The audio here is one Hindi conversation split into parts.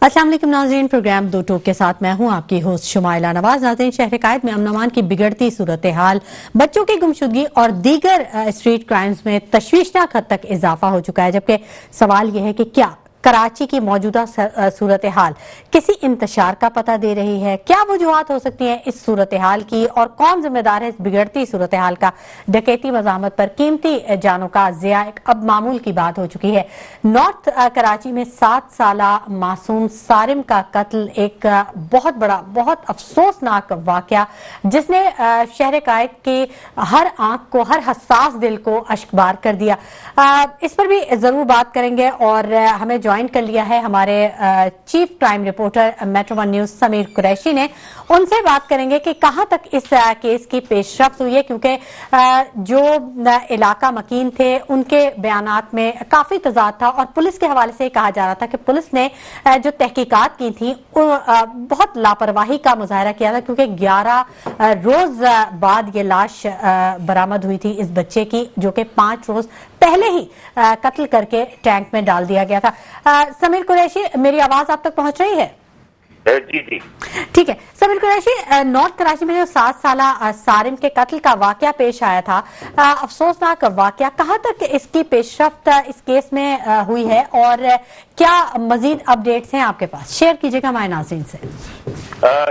अस्सलाम वालेकुम नाज़रीन, प्रोग्राम दो टोक के साथ मैं हूं आपकी होस्ट शुमाइला नवाज। नाज़रीन, शहर कायद में अमन अमान की बिगड़ती सूरत हाल, बच्चों की गुमशुदगी और दीगर स्ट्रीट क्राइम्स में तशवीशनाक हद तक इजाफा हो चुका है। जबकि सवाल यह है कि क्या कराची की मौजूदा सूरत हाल किसी इंतशार का पता दे रही है? क्या वजूहात हो सकती हैं इस सूरत हाल की और कौन जिम्मेदार है इस बिगड़ती सूरत हाल का? डकैती मज़ाहमत पर कीमती जानों का ज़िया अब मामूल की बात हो चुकी है। नॉर्थ कराची में 7 साला मासूम सारिम का कत्ल एक बहुत बड़ा, बहुत अफसोसनाक वाकया जिसने शहर कायद के हर आंख को, हर हसास दिल को अश्कबार कर दिया। इस पर भी जरूर बात करेंगे और हमें ज्वाइन कर लिया है हमारे chief crime reporter metro one news Sameer Qureshi ने। उनसे बात करेंगे कि कहां तक इस केस की पेशरफ्त हुई है, क्योंकि जो इलाका मकीन थे उनके बयानात में काफी तजाद था और पुलिस के हवाले से कहा जा रहा था कि पुलिस ने जो तहकीकात की थी बहुत लापरवाही का मुजाहरा किया था, क्योंकि 11 रोज बाद ये लाश बरामद हुई थी इस बच्चे की, जो कि 5 रोज पहले ही कत्ल करके टैंक में डाल दिया गया था। समीर कुरैशी, मेरी आवाज आप तक पहुंच रही है? जी जी ठीक है। समीर कुरैशी, नॉर्थ कराची में जो 7 साला सारिम के कत्ल का वाकया पेश आया था, अफसोसनाक वाकया, कहां तक इसकी पेशरफ्त इस केस में हुई है और क्या मजीद अपडेट्स हैं आपके पास? शेयर कीजिएगा हमारे नाज़रीन से।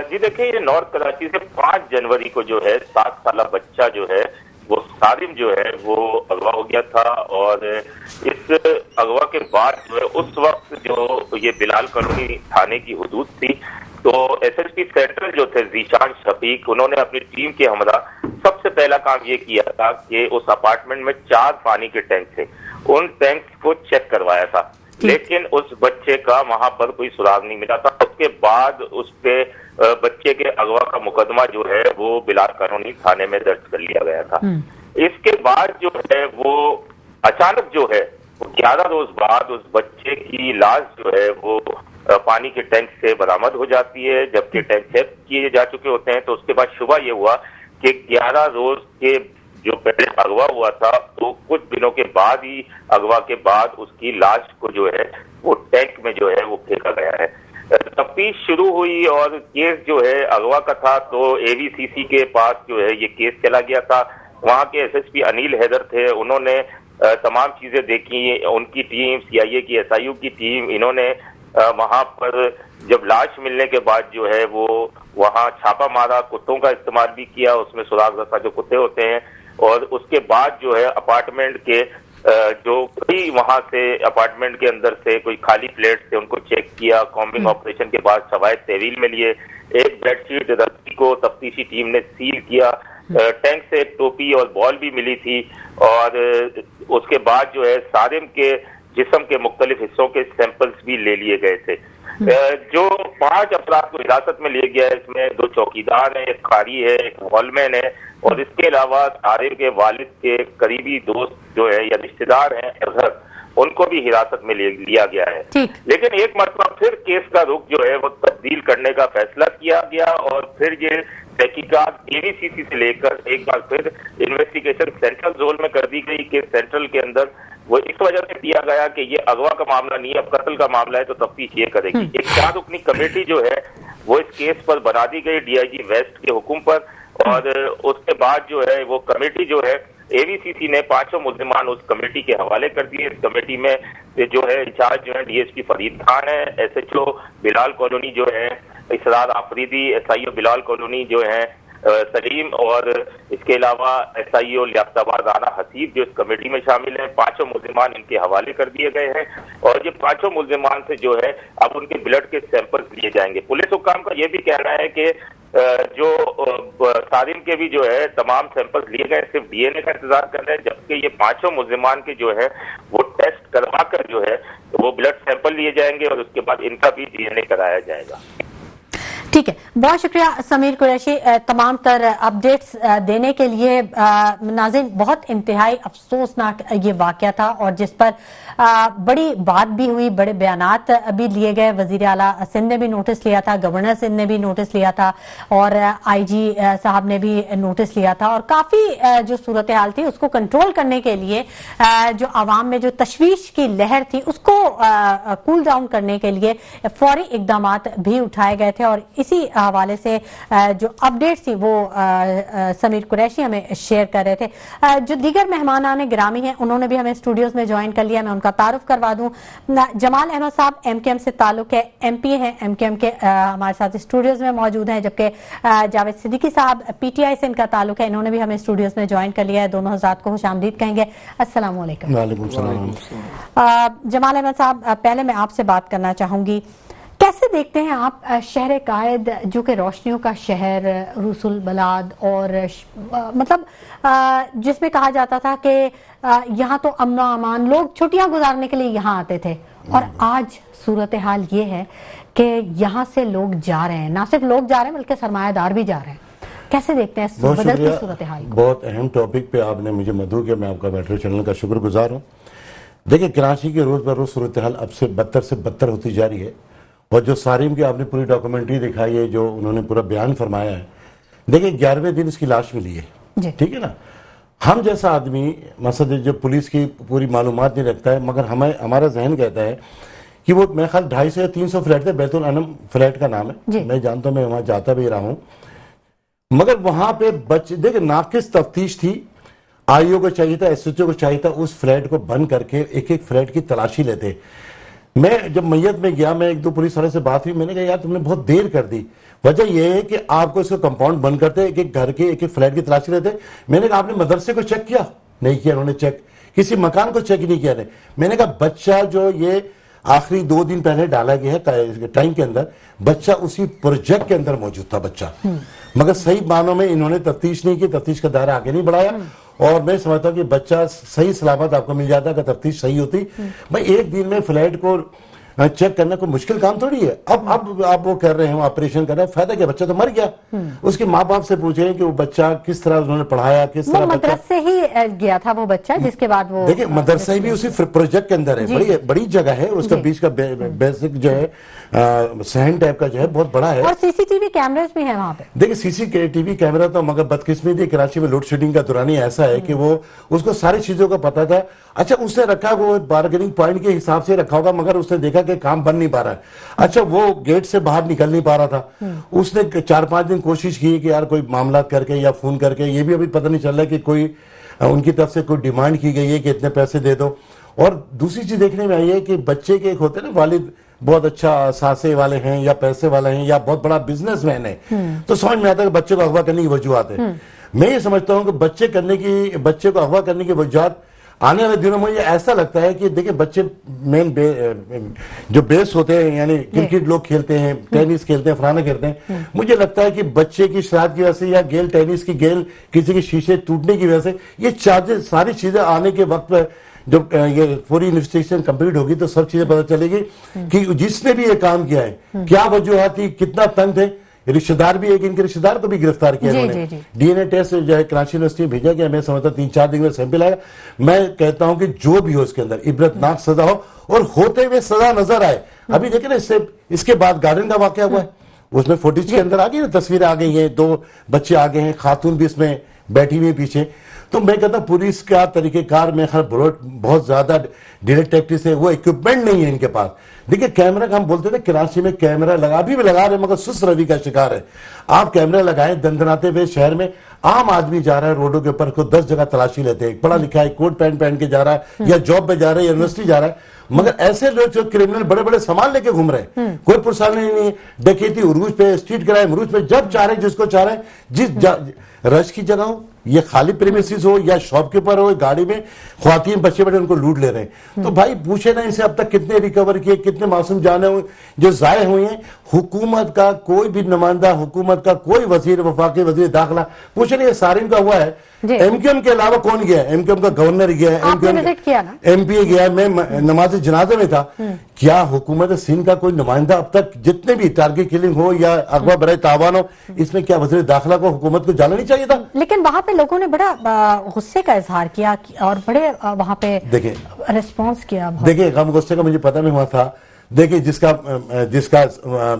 जी देखिए, ये नॉर्थ कराची से 5 जनवरी को जो है 7 साला बच्चा जो है वो सारिम जो है वो अगवा हो गया था। और इस अगवा के बाद जो है उस वक्त जो ये बिलाल कॉलोनी थाने की हुदूद थी, तो एसएसपी सेंट्रल जो थे जीशान शफीक, उन्होंने अपनी टीम के हमरा सबसे पहला काम ये किया था कि उस अपार्टमेंट में 4 पानी के टैंक थे, उन टैंक को चेक करवाया था, लेकिन उस बच्चे का वहां पर कोई सुराग नहीं मिला था। उसके बाद उस पे बच्चे के अगवा का मुकदमा जो है वो बिलाल कॉलोनी थाने में दर्ज कर लिया गया था। इसके बाद जो है वो अचानक जो है 11 रोज बाद उस बच्चे की लाश जो है वो पानी के टैंक से बरामद हो जाती है, जबकि टैंक चेक किए जा चुके होते हैं। तो उसके बाद शुबह ये हुआ कि 11 रोज के जो पहले अगवा हुआ था, तो कुछ दिनों के बाद ही अगवा के बाद उसकी लाश को जो है वो टैंक में जो है वो फेंका गया है। तफ्तीश शुरू हुई और केस जो है अगवा का था, तो एवीसीसी के पास जो है ये केस चला गया था। वहां के एसएसपी अनिल हैदर थे, उन्होंने तमाम चीजें देखी। उनकी टीम, सीआईए की, एसआईयू की टीम, इन्होंने वहां पर जब लाश मिलने के बाद जो है वो वहां छापा मारा, कुत्तों का इस्तेमाल भी किया, उसमें सुराग रखा जो कुत्ते होते हैं। और उसके बाद जो है अपार्टमेंट के जो कोई वहां से अपार्टमेंट के अंदर से कोई खाली प्लेट थे उनको चेक किया। कॉम्बिंग ऑपरेशन के बाद शवाहिद तहवील में लिए। एक बेडशीट रस्सी को तफ्तीशी टीम ने सील किया। टैंक से एक टोपी और बॉल भी मिली थी। और उसके बाद जो है सारिम के जिस्म के मुख्तलिफ हिस्सों के सैंपल्स भी ले लिए गए थे। जो 5 अफराद को हिरासत में लिया गया है, इसमें 2 चौकीदार हैं, एक कारी है, एक वॉलमैन है, और इसके अलावा सारिम के वालिद के करीबी दोस्त जो है या रिश्तेदार हैं अजहर, उनको भी हिरासत में लिया गया है। लेकिन एक मरतबा फिर केस का रुख जो है वो तब्दील करने का फैसला किया गया और फिर ये तहकीकात एवीसीसी से लेकर एक बार फिर इन्वेस्टिगेशन सेंट्रल जोन में कर दी गई कि सेंट्रल के अंदर वो इस वजह से किया गया कि ये अगवा का मामला नहीं है, अब कत्ल का मामला है, तो तफ्तीश ये करेगी। एक 4 रुकनी कमेटी जो है वो इस केस पर बना दी गई डीआईजी वेस्ट के हुक्म पर। और उसके बाद जो है वो कमेटी जो है एवीसीसी ने 5 मुल्जिमान उस कमेटी के हवाले कर दिए। इस कमेटी में जो है इंचार्ज जो है डीएसपी फरीद खान है, एसएचओ बिलाल कॉलोनी जो है इसरार आफरीदी, एसआईओ बिलाल कॉलोनी जो है सलीम, और इसके अलावा एसआईओ लियाकताबाद राना हसीब जो इस कमेटी में शामिल हैं। 5 मुल्जिमान इनके हवाले कर दिए गए हैं और ये 5 मुल्जिमान से जो है अब उनके ब्लड के सैंपल्स लिए जाएंगे। पुलिस हुक्काम का ये भी कहना है कि जो सारिम के भी जो है तमाम सैंपल्स लिए गए, सिर्फ डीएनए का इंतजार कर रहे हैं, जबकि ये 5 मुल्जिमान के जो है वो टेस्ट करवा कर जो है वो ब्लड सैंपल लिए जाएंगे और उसके बाद इनका भी डीएनए कराया जाएगा। ठीक है, बहुत शुक्रिया समीर कुरैशी तमाम तर अपडेट्स देने के लिए। नाज़रीन, बहुत इंतहाई अफसोसनाक ये वाकया था और जिस पर बड़ी बात भी हुई, बड़े बयानात भी लिए गए। वजीर आला सिंध ने भी नोटिस लिया था, गवर्नर सिंध ने भी नोटिस लिया था और IG साहब ने भी नोटिस लिया था और काफी जो सूरत हाल थी उसको कंट्रोल करने के लिए जो आवाम में जो तशवीश की लहर थी उसको कूल डाउन करने के लिए फौरी इकदाम भी उठाए गए थे। और इसी हवाले से जो अपडेट थी वो समीर कुरैशी हमें शेयर कर रहे थे। जो दीगर मेहमान गिरामी हैं उन्होंने भी हमें स्टूडियोज में ज्वाइन कर लिया। मैं उनका तारुफ करवा दूं। जमाल अहमद साहब MKM से ताल्लुक है, MP हैं, MKM के हमारे साथ स्टूडियोज में मौजूद हैं, जबकि जावेद सिद्दीकी साहब PTI से इनका ताल्लुक है, इन्होंने भी हमें स्टूडियोज में ज्वाइन कर लिया है। दोनों हज़रात को खुशामदीद कहेंगे। अस्सलाम वालेकुम। वालेकुम सलाम। जमाल अहमद साहब, पहले मैं आपसे बात करना चाहूंगी, कैसे देखते हैं आप शहर कायद जो कि रोशनियों का शहर, रसूल बलाद और मतलब जिसमें कहा जाता था कि यहाँ तो अमन अमान, लोग छुट्टियां गुजारने के लिए यहाँ आते थे और आज सूरत हाल ये है कि यहाँ से लोग जा रहे हैं, ना सिर्फ लोग जा रहे हैं बल्कि सरमायादार भी जा रहे हैं। कैसे देखते हैं बदलती सूरत हाल को? बहुत अहम टॉपिक पे आपने मुझे मदऊ किया, मैं आपका मेट्रो चैनल का शुक्रगुजार हूँ। देखिए, कराची की रोज बर रोज सूरत हाल अब से बदतर होती जा रही है और जो सारिम की आपने पूरी डॉक्यूमेंट्री दिखाई है, जो उन्होंने पूरा बयान फरमाया है, देखिए 11वें दिन इसकी लाश मिली है, ठीक है ना। हम जैसा आदमी मसद जो पुलिस की पूरी मालूमात नहीं रखता है, मगर हमें हमारा जहन कहता है कि वो मेरे ख्याल 250 या 300 फ्लैट थे, बैतुल अनम फ्लैट का नाम है, मैं जानता हूँ, मैं वहां जाता भी रहा हूँ। मगर वहां पे बच्चे देखिए नाकिस तफ्तीश थी। आईओ को चाहिए था, SHO को चाहिए था उस फ्लैट को बंद करके एक एक फ्लैट की तलाशी लेते। मैं जब मैयत में गया, मैं 1-2 पुलिस वाले से बात हुई, मैंने कहा यार तुमने बहुत देर कर दी। वजह यह है कि आपको इसको कंपाउंड बंद करते, एक एक घर के एक एक फ्लैट की तलाशी लेते। मैंने कहा आपने मदरसे को चेक किया? नहीं किया उन्होंने चेक, किसी मकान को चेक नहीं किया। मैंने कहा बच्चा जो ये आखिरी 2 दिन पहले डाला गया है टाइम के अंदर, बच्चा उसी प्रोजेक्ट के अंदर मौजूद था बच्चा, मगर सही मानों में इन्होंने तफ्तीश नहीं की, तफ्तीश का दायरा आगे नहीं बढ़ाया। और मैं समझता हूँ कि बच्चा सही सलामत आपको मिल जाता अगर तफ्तीश सही होती। भाई एक दिन में फ्लैट को चेक करना कोई मुश्किल काम थोड़ी है। अब आप वो कर रहे हैं, ऑपरेशन कर रहे हैं, फायदा क्या, बच्चा तो मर गया। उसके माँ बाप से पूछे कि वो बच्चा किस तरह उन्होंने पढ़ाया, किस तरह मदरसे ही गया था वो बच्चा, जिसके बाद वो देखिए मदरसा भी उसी प्रोजेक्ट के अंदर है, बड़ी जगह है, उसका बीच का बेसिक जो है सहन टाइप का जो है बहुत बड़ा है और CCTV कैमरास भी है वहाँ पे। देखिए CCTV कैमरा तो, मगर बदकिस्मती कराची में लोड शेडिंग का दौरानी ऐसा है कि वो उसको सारी चीजों का पता था। अच्छा उसने रखा, वो बार्गेनिंग पॉइंट के हिसाब से रखा होगा, मगर उसने देखा कि काम बन नहीं पा रहा है। अच्छा वो गेट से बाहर निकल नहीं पा रहा था, उसने 4-5 दिन कोशिश की कि यार कोई मामला करके या फोन करके, ये भी अभी पता नहीं चल रहा है कि कोई उनकी तरफ से कोई डिमांड की गई है कि इतने पैसे दे दो। और दूसरी चीज देखने में आई है कि बच्चे के एक होते हैं ना वालिद बहुत अच्छा सासे वाले हैं या पैसे वाले हैं या बहुत बड़ा बिजनेसमैन है, तो समझ में आता है कि बच्चे को अगवा करने की वजूहत है। मैं ये समझता हूँ कि बच्चे को अगवा करने की वजूहत आने वाले दिनों में ये ऐसा लगता है कि देखिए बच्चे मेन जो बेस होते हैं, यानी क्रिकेट लोग खेलते हैं, टेनिस खेलते हैं, फलाना खेलते हैं, मुझे लगता है कि बच्चे की शरारत की वजह से या गेल टेनिस की गेल किसी के शीशे टूटने की वजह से ये चार्जेस सारी चीजें आने के वक्त पर जब ये पूरी इन्वेस्टिगेशन कंप्लीट होगी तो सब चीजें पता चलेगी कि जिसने भी ये काम किया है क्या वजूहत थी, कितना तंग थे। रिश्तेदार भी, एक इनके रिश्तेदार को भी गिरफ्तार किया उन्होंने। DNA टेस्ट जो है कराची यूनिवर्सिटी में भेजा गया, मैं समझता 3-4 दिन में सैंपल आएगा। मैं कहता हूं कि जो भी हो इसके अंदर इबरतनाक सजा हो और होते हुए सजा नजर आए। अभी देखे ना इसके बाद गार्डन का वाकया हुआ है, उसमें फुटेज के अंदर आ गई ना, तस्वीरें आ गई हैं, 2 बच्चे आ गए हैं, खातून भी इसमें बैठी हुई पीछे। तो मैं कहता पुलिस का तरीकेकार में बहुत ज्यादा डायरेक्ट टैक्टिस है, वो इक्विपमेंट नहीं है इनके पास। देखिए कैमरा का हम बोलते थे कराची में कैमरा लगा रहे मगर सुस्त रवि का शिकार है। आप कैमरा लगाएं, दंदनाते हुए शहर में आम आदमी जा रहा है रोडों के ऊपर, 10 जगह तलाशी लेते हैं, पढ़ा लिखा है, कोट पैंट पहन के जा रहा है या जॉब पे जा रहा है, यूनिवर्सिटी जा रहा है, मगर ऐसे लोग जो क्रिमिनल बड़े बड़े सामान लेके घूम रहे हैं, कोई पुरसाल नहीं, डकैती उरूज पे, स्ट्रीट क्राइम उरूज पे, जब चाह रहे जिसको चाह रहे, जिस रश की जगह हो, ये खाली प्रेमिसेस हो या शॉपकीपर हो, गाड़ी में ख्वातीन बच्चे बैठे उनको लूट ले रहे हैं। तो भाई पूछे ना इनसे अब तक कितने रिकवर किए, कितने मासूम जाने हुए जो जाए हुए हैं। हुकूमत का कोई भी नुमाइंदा, हुकूमत का कोई वजीर, वफाकी वजीर दाखिला, कुछ नहीं, सारिम का हुआ है। एमक्यूएम के अलावा कौन गया है? एमक्यूएम का गवर्नर गया है, एमपी गया, मैं नमाज जनाजे में था। क्या हुकूमत सिंध का कोई नुमाइंदा अब तक, जितने भी टारगेट किलिंग हो या अगवा बराए तावान हो, इसमें क्या वजीर दाखिला को, हुकूमत को जाना नहीं चाहिए था? लेकिन वहां पे लोगों ने बड़ा गुस्से का इजहार किया और बड़े वहां पे देखिए रिस्पॉन्स किया। देखिए गम गुस्से का मुझे पता नहीं हुआ था। देखिए जिसका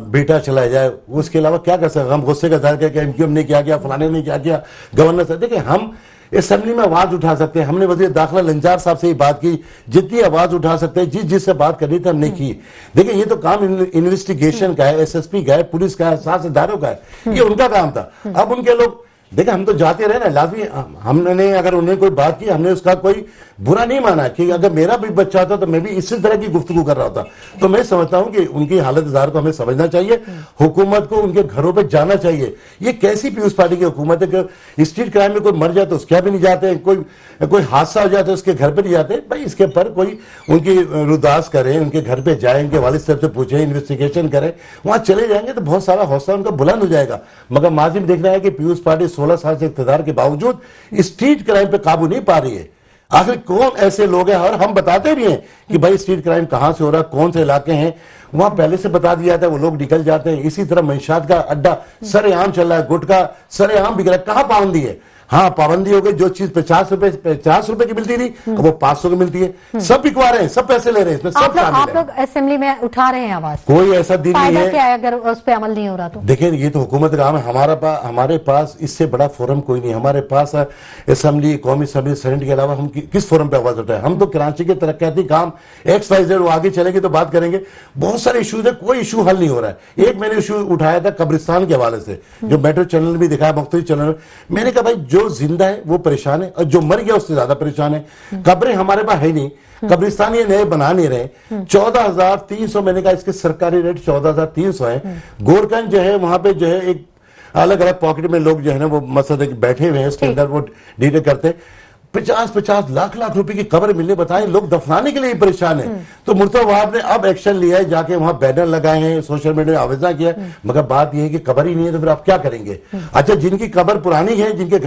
बेटा चला जाए उसके अलावा क्या कर सकते? हम गुस्से का इजहार किया, एमक्यूएम ने क्या किया, फलाने ने क्या किया, गवर्नर से। देखिए हम असेंबली में आवाज उठा सकते हैं, हमने वजीर दाखिला लंजार साहब से ही बात की, जितनी आवाज उठा सकते हैं, जिससे बात करनी थी हमने की। देखिए ये तो काम इन्वेस्टिगेशन का है, एसएसपी का है, पुलिस का है, साथ इदारों का है, ये उनका काम था। अब उनके लोग देखिए, हम तो जाते रहे ना, लाजमी हमने अगर उन्हें कोई बात की, हमने उसका कोई बुरा नहीं माना कि अगर मेरा भी बच्चा होता तो मैं भी इसी तरह की गुफ्तगू कर रहा होता। तो मैं समझता हूं कि उनकी हालत इज़हार को हमें समझना चाहिए, हुकूमत को उनके घरों पे जाना चाहिए। ये कैसी पीयूष पार्टी की हुकूमत है कि स्ट्रीट क्राइम में कोई मर जाए तो उसके यहाँ भी नहीं जाते, कोई हादसा हो जाए तो उसके घर पे नहीं जाते। भाई इसके पर कोई उनकी रुदास करे, उनके घर पे जाए, उनके वालिद साहब से पूछे, इन्वेस्टिगेशन करें, वहां चले जाएंगे तो बहुत सारा हौसला उनका बुलंद हो जाएगा। मगर माजी में देखना है कि पीयूष पार्टी 16 साल से इक़्तिदार के बावजूद स्ट्रीट क्राइम पे काबू नहीं पा रही है। आखिर कौन ऐसे लोग हैं? और हम बताते भी हैं कि भाई स्ट्रीट क्राइम कहां से हो रहा है, कौन से इलाके हैं, वहां पहले से बता दिया था, वो लोग निकल जाते हैं। इसी तरह मंशात का अड्डा सरेआम चल रहा है, गुटखा सरेआम बिक रहा है। कहां पाबंदी है? हाँ पाबंदी हो गई, जो चीज 50 रुपए की मिलती थी वो 500 की मिलती है। सब बिकवा रहे हैं, सब पैसे ले रहे हैं, इसमें सब आप लोग असेंबली में उठा रहे हैं आवाज, कोई ऐसा दिन नहीं है। क्या है अगर उस पर अमल नहीं हो रहा तो? देखिए ये तो हुकूमत का काम है, हमारे पास इससे बड़ा फोरम कोई नहीं। हमारे पास असेंबली, कौमी असेंबली, सेनेट के अलावा हम किस फोरम पे आवाज उठाए? हम तो कराची के तरक्याती काम XYZ वो आगे चलेंगे तो बात करेंगे। बहुत सारे इशूज है, कोई इशू हल नहीं हो रहा है। एक मैंने इशू उठाया था कब्रिस्तान के हवाले से, जो मेट्रो चैनल भी दिखाया, मुख्तलिफ चैनल में। मैंने कहा भाई जो जिंदा है वो परेशान है और जो मर गया उससे ज्यादा परेशान है। कब्रें हमारे पास है नहीं, कब्रिस्तान ये नए बना नहीं रहे। 14,300 मैंने कहा इसके सरकारी रेट 14,300 है। गोरकंज जो है वहां पे जो है एक अलग अलग पॉकेट में लोग जो है ना वो मसद बैठे हुए हैं, उसके अंदर वो डीटे करते हैं। 50-50 लाख रुपए की कब्र मिलने, बताएं लोग दफनाने के लिए परेशान है। तो मुर्तजा वहाब ने अब एक्शन लिया है, जाके वहां बैनर लगाए हैं, सोशल मीडिया में आवेदन किया है। मगर बात यह है कि कब्र ही नहीं है तो फिर आप क्या करेंगे? अच्छा जिनकी कब्र पुरानी है, जिनके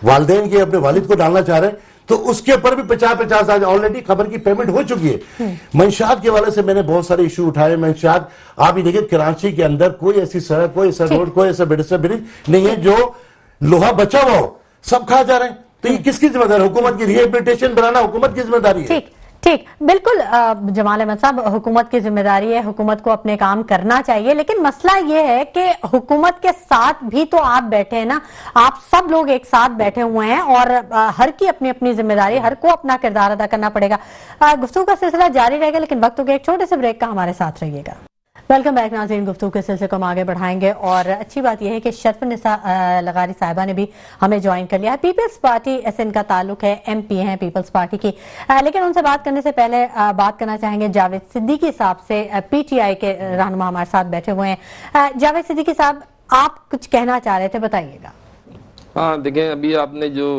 वालिदैन के अपने वालिद को डालना चाह रहे हैं, तो उसके ऊपर भी 50-50 आज ऑलरेडी खबर की पेमेंट हो चुकी है। मंशात के वाले से मैंने बहुत सारे इशू उठाए। मंशात आप ही देखिए, कराची के अंदर कोई ऐसी सड़क, कोई ऐसा रोड, कोई ऐसा ब्रिज नहीं है जो लोहा बचा हुआ हो, सब खा जा रहे हैं। तो ये किसकी जिम्मेदारी? हुकूमत की रिहेबिलिटेशन बनाना हुकूमत की जिम्मेदारी है। ठीक बिल्कुल जमाल अहमद साहब, हुकूमत की जिम्मेदारी है, हुकूमत को अपने काम करना चाहिए। लेकिन मसला यह है कि हुकूमत के साथ भी तो आप बैठे हैं ना, आप सब लोग एक साथ बैठे हुए हैं और हर की अपनी अपनी जिम्मेदारी, हर को अपना किरदार अदा करना पड़ेगा। गुफ्तगू का सिलसिला जारी रहेगा, लेकिन वक्त हो गया एक छोटे से ब्रेक का, हमारे साथ रहिएगा। वेलकम बैक नाज़रीन, गुफ्तगू के सिलसिले को हम आगे बढ़ाएंगे और अच्छी बात यह है कि शरफुन्निसा लगारी साहिबा ने भी हमें ज्वाइन कर लिया है। पीपल्स पार्टी ऐसे इनका ताल्लुक है, MP हैं पीपल्स पार्टी की। लेकिन उनसे बात करने से पहले बात करना चाहेंगे जावेद सिद्दीकी साहब से, PTI के रहनुमा हमारे साथ बैठे हुए हैं। जावेद सिद्दीकी साहब, आप कुछ कहना चाह रहे थे, बताइएगा। हाँ देखें, अभी आपने जो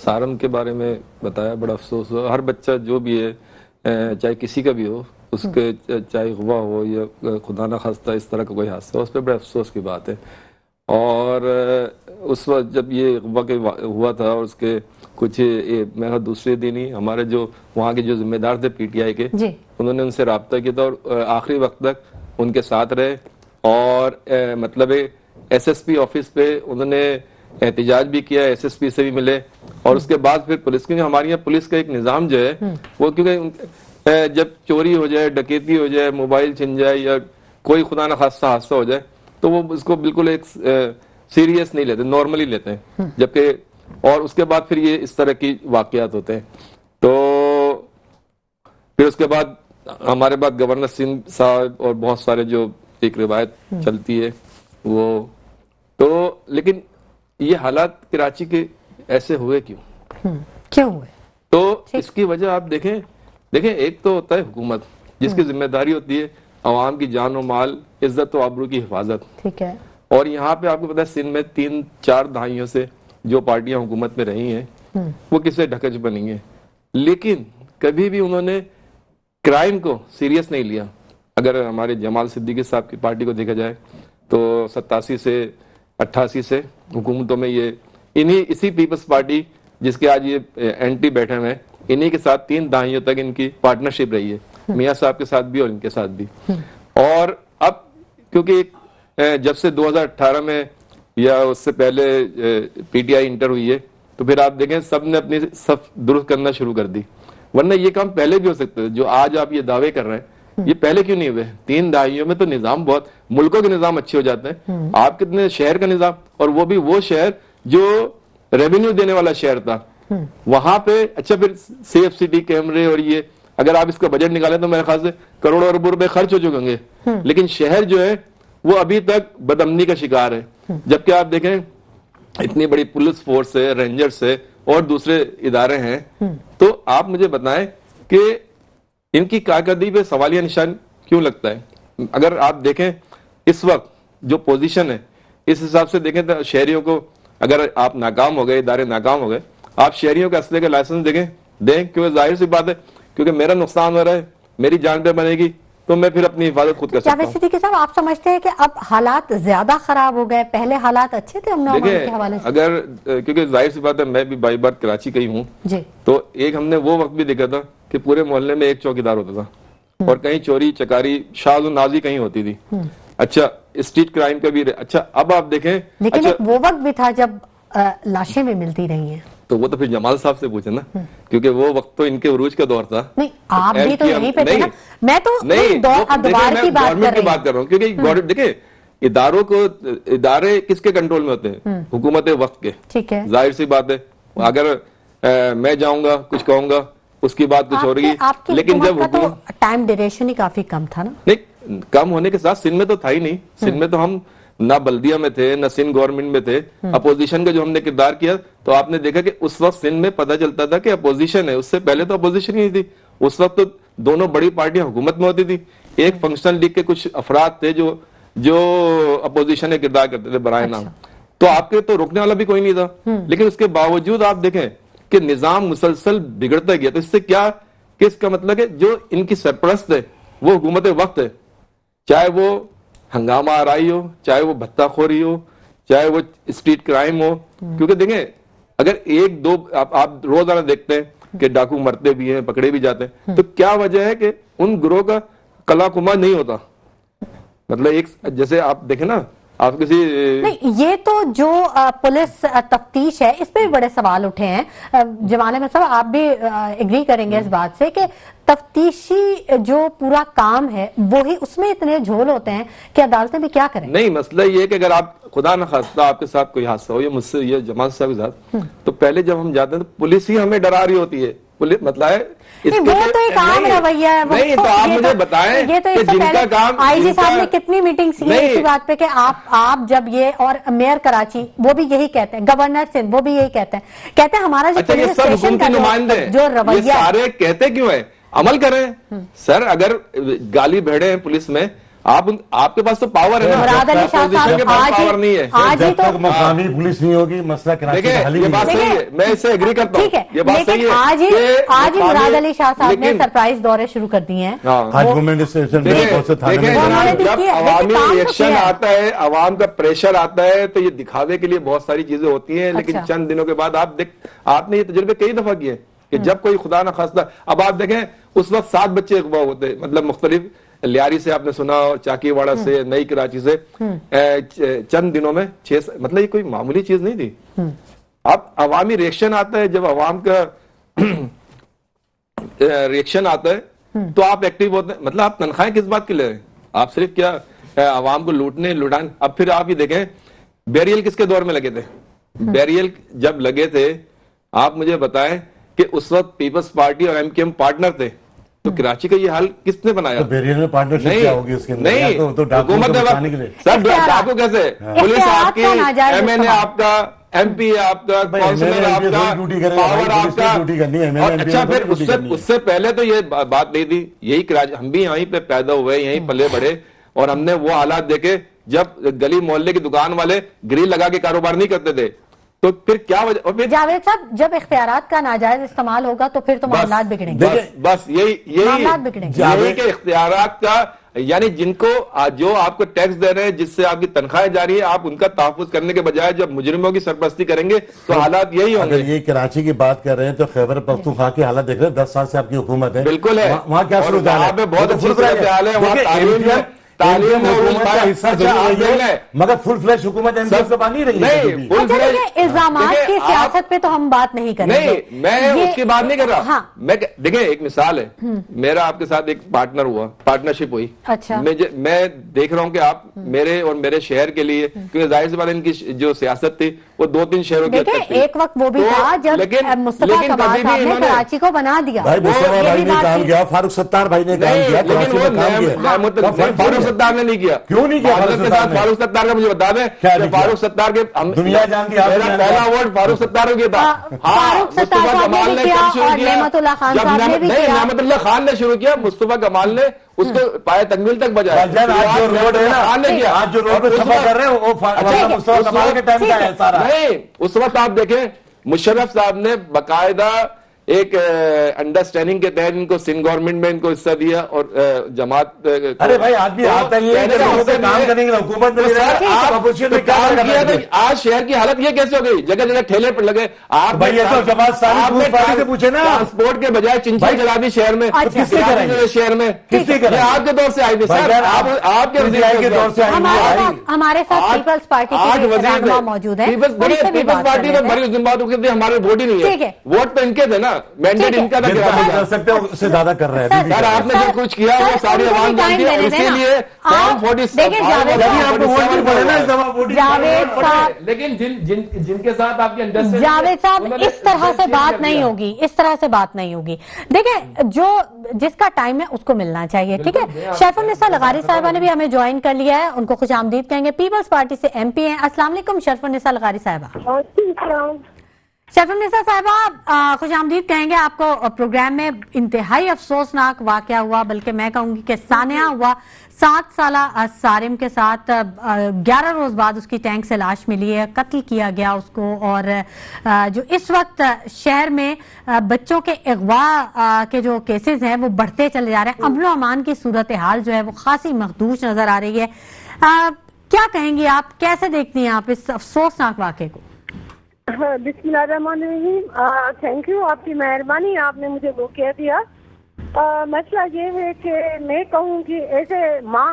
सारम के बारे में बताया, बड़ा अफसोस हुआ। हर बच्चा जो भी है, चाहे किसी का भी हो, उसके चाहे हुआ हो या खुदा न खास्ता इस तरह का कोई हादसा हो, उस पर बड़े अफसोस की बात है। और उस वक्त जब ये हुआ था और उसके कुछ मेरा दूसरे दिन ही हमारे जो वहाँ के जो जिम्मेदार थे PTI के, उन्होंने उनसे रब्ता किया था और आखिरी वक्त तक उनके साथ रहे। और मतलब SSP ऑफिस पे उन्होंने एहतजाज भी किया, SSP से भी मिले। और उसके बाद फिर पुलिस, क्योंकि हमारे यहाँ पुलिस का एक निज़ाम जो है वो, क्योंकि जब चोरी हो जाए, डकैती हो जाए, मोबाइल छिन जाए या कोई खुदा न खास्ता हादसा हो जाए, तो वो इसको बिल्कुल एक सीरियस नहीं लेते, नॉर्मली लेते हैं। जबकि और उसके बाद फिर ये इस तरह की वाकयात होते हैं। तो फिर उसके बाद हमारे पास गवर्नर सिंह साहब और बहुत सारे जो एक रिवायत चलती है वो तो, लेकिन ये हालात कराची के ऐसे हुए क्यों हुए? तो इसकी वजह आप देखें, एक तो होता है हुकूमत, जिसकी जिम्मेदारी होती है अवाम की जान और माल, इज्जत और आबरू की हिफाजत। ठीक है। और यहाँ पे आपको पता है सिंध में 3-4 दहाइयों से जो पार्टियां हुकूमत में रही हैं वो किससे ढकच बनी है, लेकिन कभी भी उन्होंने क्राइम को सीरियस नहीं लिया। अगर हमारे जमाल सिद्दीकी साहब की पार्टी को देखा जाए तो 87 से 88 से हुकूमतों में ये इसी पीपल्स पार्टी जिसके आज ये एंटी बैठे हुए हैं, इन्हीं के साथ 3 दहाइयों तक इनकी पार्टनरशिप रही है, मियां साहब के साथ भी और इनके साथ भी। और अब क्योंकि जब से 2018 में या उससे पहले पीटीआई इंटर हुई है, तो फिर आप देखें सब ने अपनी सब दुरुस्त करना शुरू कर दी, वरना ये काम पहले भी हो सकते थे। जो आज आप ये दावे कर रहे हैं, ये पहले क्यों नहीं हुए? 3 दहाइयों में तो निजाम बहुत, मुल्कों के निजाम अच्छे हो जाते हैं। आप कितने शहर का निजाम, और वो भी वो शहर जो रेवेन्यू देने वाला शहर था, वहां पे अच्छा फिर सेफ सिटी कैमरे और ये अगर आप इसका बजट निकालें तो मेरे ख्याल से करोड़ों अरबों रुपए खर्च हो चुके होंगे, लेकिन शहर जो है वो अभी तक बदअमनी का शिकार है। जबकि आप देखें इतनी बड़ी पुलिस फोर्स है, रेंजर्स है और दूसरे इदारे हैं, तो आप मुझे बताएं कि इनकी कारकर्दगी पे सवालिया निशान क्यों लगता है? अगर आप देखें इस वक्त जो पोजीशन है, इस हिसाब से देखें तो शहरियों को, अगर आप नाकाम हो गए, इदारे नाकाम हो गए, आप शहरियों के असले का लाइसेंस दें, क्योंकि जाहिर सी बात है, क्योंकि मेरा नुकसान हो रहा है, मेरी जान पे बनेगी, तो मैं फिर अपनी हिफाजत खुद कर सकता हूं। सिद्दीकी साहब, आप समझते हैं कि अब हालात ज्यादा खराब हो गए, पहले हालात अच्छे थे अमन अमान के हवाले से? अगर क्योंकि जाहिर सी बात है, मैं भी बाई बार कराची का ही हूँ, तो एक हमने वो वक्त भी देखा था कि पूरे मोहल्ले में एक चौकीदार होता था और कहीं चोरी चकारी शाज नाजी कहीं होती थी। अच्छा, स्ट्रीट क्राइम का भी। अच्छा, अब आप देखें, लेकिन एक वो वक्त भी था जब लाशें भी मिलती रही हैं, तो वो तो फिर जमाल साहब से पूछे ना, क्योंकि वो वक्त तो इनके उरूज का दौर था। नहीं, आप भी तो यहीं पे थे ना। मैं तो अदवार की बात कर रहा हूँ, क्योंकि देखिए इदारे किसके कंट्रोल में होते हैं? हुकूमत वक्त के। ठीक है, जाहिर सी बात है, अगर मैं जाऊंगा कुछ कहूंगा उसकी बात कुछ हो रही है, लेकिन जब तो टाइम ड्यूरेशन ही काफी कम था ना। नहीं, कम होने के साथ सिंध में तो था ही नहीं। सिंध में तो हम ना बल्दिया में थे, ना सिंध गवर्नमेंट में थे। अपोजिशन का जो हमने किरदार किया, तो आपने देखा कि उस वक्त सिंध में पता चलता था कि अपोजिशन है, उससे पहले तो अपोजिशन ही नहीं थी। उस वक्त तो दोनों बड़ी पार्टियां हुकूमत में होती थी। एक फंक्शनल लीग के कुछ अफराद थे जो अपोजिशन में किरदार करते थे बराए नाम, तो आपके तो रोकने वाला भी कोई नहीं था। लेकिन उसके बावजूद आप देखें कि निजाम मुसलसल बिगड़ता गया। तो इससे क्या कि इसका मतलब है जो इनकी सरपरस्त है वो हुकूमत वक्त है, चाहे वो हंगामा आराई हो, चाहे वो भत्ताखोरी हो, चाहे वो स्ट्रीट क्राइम हो। क्योंकि देखें, अगर एक दो आप रोजाना देखते हैं कि डाकू मरते भी हैं, पकड़े भी जाते हैं, तो क्या वजह है कि उन गिरोह का कलाकुमा नहीं होता? मतलब एक जैसे आप देखें ना, आप किसी नहीं, ये तो जो पुलिस तफ्तीश है, इस पे भी बड़े सवाल उठे हैं जमाने में। सब आप भी एग्री करेंगे इस बात से कि तफ्तीशी जो पूरा काम है वो ही, उसमें इतने झोल होते हैं कि अदालतें भी क्या करें। नहीं, मसला ये है कि अगर आप खुदा न खास्ता आपके साथ कोई हादसा हो, या मुझसे या जमाल साहब के साथ, तो पहले जब हम जाते हैं तो पुलिस ही हमें डरा रही होती है। पुलिस मतलब है वो तो एक आम रवैया है। नहीं, तो आप मुझे बताएं कि जिनका काम, आईजी साहब ने कितनी मीटिंग्स की इसी बात पे कि आप जब ये, और मेयर कराची वो भी यही कहते हैं, गवर्नर सिंध वो भी यही कहते हैं हमारा जो पुलिस स्टेशन का जो रवैया, सारे कहते क्यों है? अमल करें सर। अगर गाली भेड़े हैं पुलिस में, आपके पास तो पावर है ना, मुराद अली शाह साहब के पास पावर नहीं है। जब तक मकामी पुलिस नहीं होगी मसला कराची का हल ही ये बात सही है, मैं इससे एग्री करता हूँ। ठीक है, ये बात सही है। आज ही मुराद अली शाह साहब ने सरप्राइज दौरे शुरू कर दिए हैं। आज वुमेन स्टेशन जब अवामी रिएक्शन आता है, अवाम का प्रेशर आता है, तो ये दिखावे के लिए बहुत सारी चीजें होती हैं। लेकिन चंद दिनों के बाद आपने ये तजुर्बे कई दफा किए कि जब कोई खुदा ना खास्ता, अब आप देखें उस वक्त 7 बच्चे अगवा होते, मतलब मुख्तलिफ लियारी से आपने सुना, और चाकीवाड़ा से, नई कराची से, चंद दिनों में 6, मतलब ये कोई मामूली चीज नहीं थी। अब अवामी रिएक्शन आता है, जब अवाम का रिएक्शन आता है तो आप एक्टिव होते हैं। मतलब आप तनख्वाहें किस बात के ले रहे हैं? आप सिर्फ क्या अवाम को लुटाने? अब फिर आप ये देखें, बैरियल किसके दौर में लगे थे? बैरियल जब लगे थे, आप मुझे बताएं कि उस वक्त पीपल्स पार्टी और एमकेएम पार्टनर थे, तो कराची का ये हाल किसने बनाया? तो बैरियर में पार्टनरशिप क्या होगी उसके अंदर? नहीं, तो हुकूमत बचाने के लिए सर, डाकू कैसे? पुलिस आपकी, एमएनए आपका, एमपी आपका, काउंसिलर आपका, पावर आपका। अच्छा, फिर उससे पहले तो ये बात नहीं थी। यही कराची, हम भी यहीं पे पैदा हुए, यहीं पले बढ़े, और हमने वो हालात देखे जब गली मोहल्ले की दुकान वाले ग्रिल लगा के कारोबार नहीं करते थे। तो फिर क्या वजह, और फिर जावेद साहब, जब इख्तियारात का नाजायज इस्तेमाल होगा तो फिर तो मामलात बिगड़ेंगे। बस यही मामलात बिगड़ेंगे। यही के इख्तियारात का, यानी जिनको जो आपको टैक्स दे रहे हैं, जिससे आपकी तनख्वाहें जा रही है, आप उनका तहफ्फुज़ करने के बजाय जब मुजरिमों की सरपरस्ती करेंगे तो हालात यही होंगे। अगर ये कराची की बात कर रहे हैं तो खैबर पख्तूनख्वा की हालत देख रहे हैं, 10 साल से आपकी हुकूमत है। बिल्कुल है, वहाँ क्या सूरत हाल है? बहुत अच्छी सूरत हाल है, वहाँ तालीम हुकूमत का हिस्सा जरूर है, मगर फुल फ्लैश हुकूमत एमपीएफ से बात नहीं रही है। देखिए, इल्जामात की सियासत पे तो हम बात नहीं करेंगे। नहीं, मैं उसकी बात नहीं कर रहा। हाँ। मैं देखिए, एक मिसाल है, मेरा आपके साथ एक पार्टनर हुआ, पार्टनरशिप हुई। अच्छा। मैं देख रहा हूँ कि आप मेरे और मेरे शहर के लिए, क्योंकि जाहिर सी बात है इनकी जो सियासत थी वो 2-3 शहरों की एक वक्त वो भी था जब मुस्तफा कमाल साहब ने कराची को बना दिया। भाई मुस्तफा भाई ने काम किया, फारूक सत्तार भाई ने काम किया, कराची में काम किया। फारूक सत्तार ने नहीं किया। क्यों नहीं किया? फारूक सत्तार का मुझे बता दें, फारूक सत्तार के दुनिया जानती है, मेरा पहला अवार्ड फारूक सत्तार को था। फारूक सत्तार कमाल ने कब शुरू किया? नेमतुल्लाह खान साहब ने भी किया। नेमतुल्लाह खान ने शुरू किया, मुस्तफा कमाल ने उसको पाए तकमील तक बजाया। आज जो रोड है ना, आज जो रोड पे सफर कर रहे हैं वो मुस्तफा कमाल के टाइम का है सारा। नहीं, उस वक्त आप देखें मुशर्रफ साहब ने बाकायदा एक अंडरस्टैंडिंग के तहत इनको सिंध गवर्नमेंट में इनको हिस्सा दिया और जमात। अरे भाई आदमी आता ही है, काम करेंगे हुकूमत में आज शहर की हालत ये कैसे हो गई? जगह जगह ठेले पर लगे। आप भाई ये तो जमात पार्टी से पूछे ना, ट्रांसपोर्ट के बजाय चिंची चला दी शहर में। किससे करेंगे? शहर में किससे करेंगे? आपके दौर से आई थी सर, आपके दौर से हमारे साथ पीपल्स पार्टी के रहनुमा मौजूद है। पीपल्स पार्टी में बड़ी उस दिन बात होती थी, हमारे वोट ही नहीं है, वोट तो इनके थे ना, मैंडेट इनका था। कर सकते हो, उससे ज्यादा कर रहे हैं सर। आपने जो कुछ किया वो सारी आवाम जानती है, इसीलिए लेकिन जिनके साथ आपकी अंडरस्टैंडिंग, जावेद साहब इस तरह से बात नहीं होगी, इस तरह से बात नहीं होगी। देखिए, जो जिसका टाइम है उसको मिलना चाहिए, ठीक है। शरफुन्निसा लगारी साहिबा ने भी हमें ज्वाइन कर लिया है, उनको खुश आमदीद कहेंगे। पीपल्स पार्टी से एमपी हैं। अस्सलाम वालेकुम शरफुन्निसा लगारी साहिबा। शरफुन्निसा साहिबा, खुश आमदीद कहेंगे आपको। प्रोग्राम में इंतहाई अफसोसनाक वाकया हुआ, बल्कि मैं कहूंगी कि सानिया हुआ। 7 साला सारिम के साथ 11 रोज बाद उसकी टैंक से लाश मिली है, कत्ल किया गया उसको। और जो इस वक्त शहर में बच्चों के अगवा के जो केसेस हैं वो बढ़ते चले जा रहे हैं। अमन अमान की सूरत हाल जो है वो खासी मखदूश नजर आ रही है। क्या कहेंगी आप, कैसे देखती हैं आप इस अफसोसनाक वाकये को? हाँ, बिस्मिल्लाहिर्रहमानिर्रहीम। थैंक यू, आपकी मेहरबानी, आपने मुझे मौका दिया। मसला ये है कि मैं कहूँगी ऐसे माँ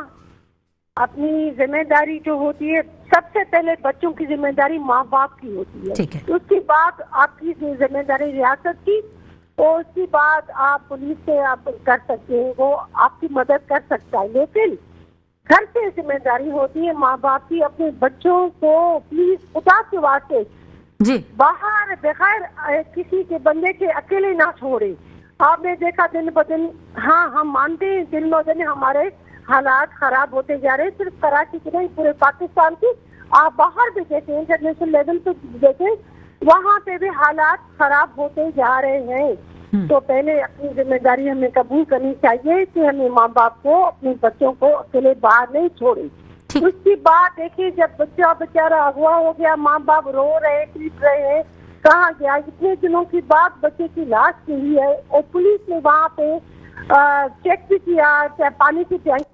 अपनी जिम्मेदारी जो होती है, सबसे पहले बच्चों की जिम्मेदारी माँ बाप की होती है, ठीक है। उसके बाद आपकी जिम्मेदारी रियासत की, और उसके बाद आप पुलिस से आप कर सकते हैं, वो आपकी मदद कर सकता है। लेकिन घर से जिम्मेदारी होती है माँ बाप की, अपने बच्चों को प्लीज खुदा के वास्ते जी बाहर बगैर किसी के बंदे के अकेले ना छोड़े। आपने देखा दिन ब दिन, हाँ हम मानते हैं दिन ब दिन हमारे हालात खराब होते जा रहे हैं, सिर्फ कराची के नहीं पूरे पाकिस्तान की। आप बाहर भी देखें, इंटरनेशनल लेवल पे देखें, वहाँ पे भी हालात खराब होते जा रहे हैं। तो पहले अपनी जिम्मेदारी हमें कबूल करनी चाहिए कि हमें माँ बाप को अपने बच्चों को अकेले बाहर नहीं छोड़े। उसकी बात देखिए, जब बच्चा बेचारा अगवा हो गया, माँ बाप रो रहे पीट रहे हैं, कहाँ गया? इतने दिनों की बाद बच्चे की लाश मिली है और पुलिस ने वहाँ पे चेक भी किया, चाहे पानी की टैंक।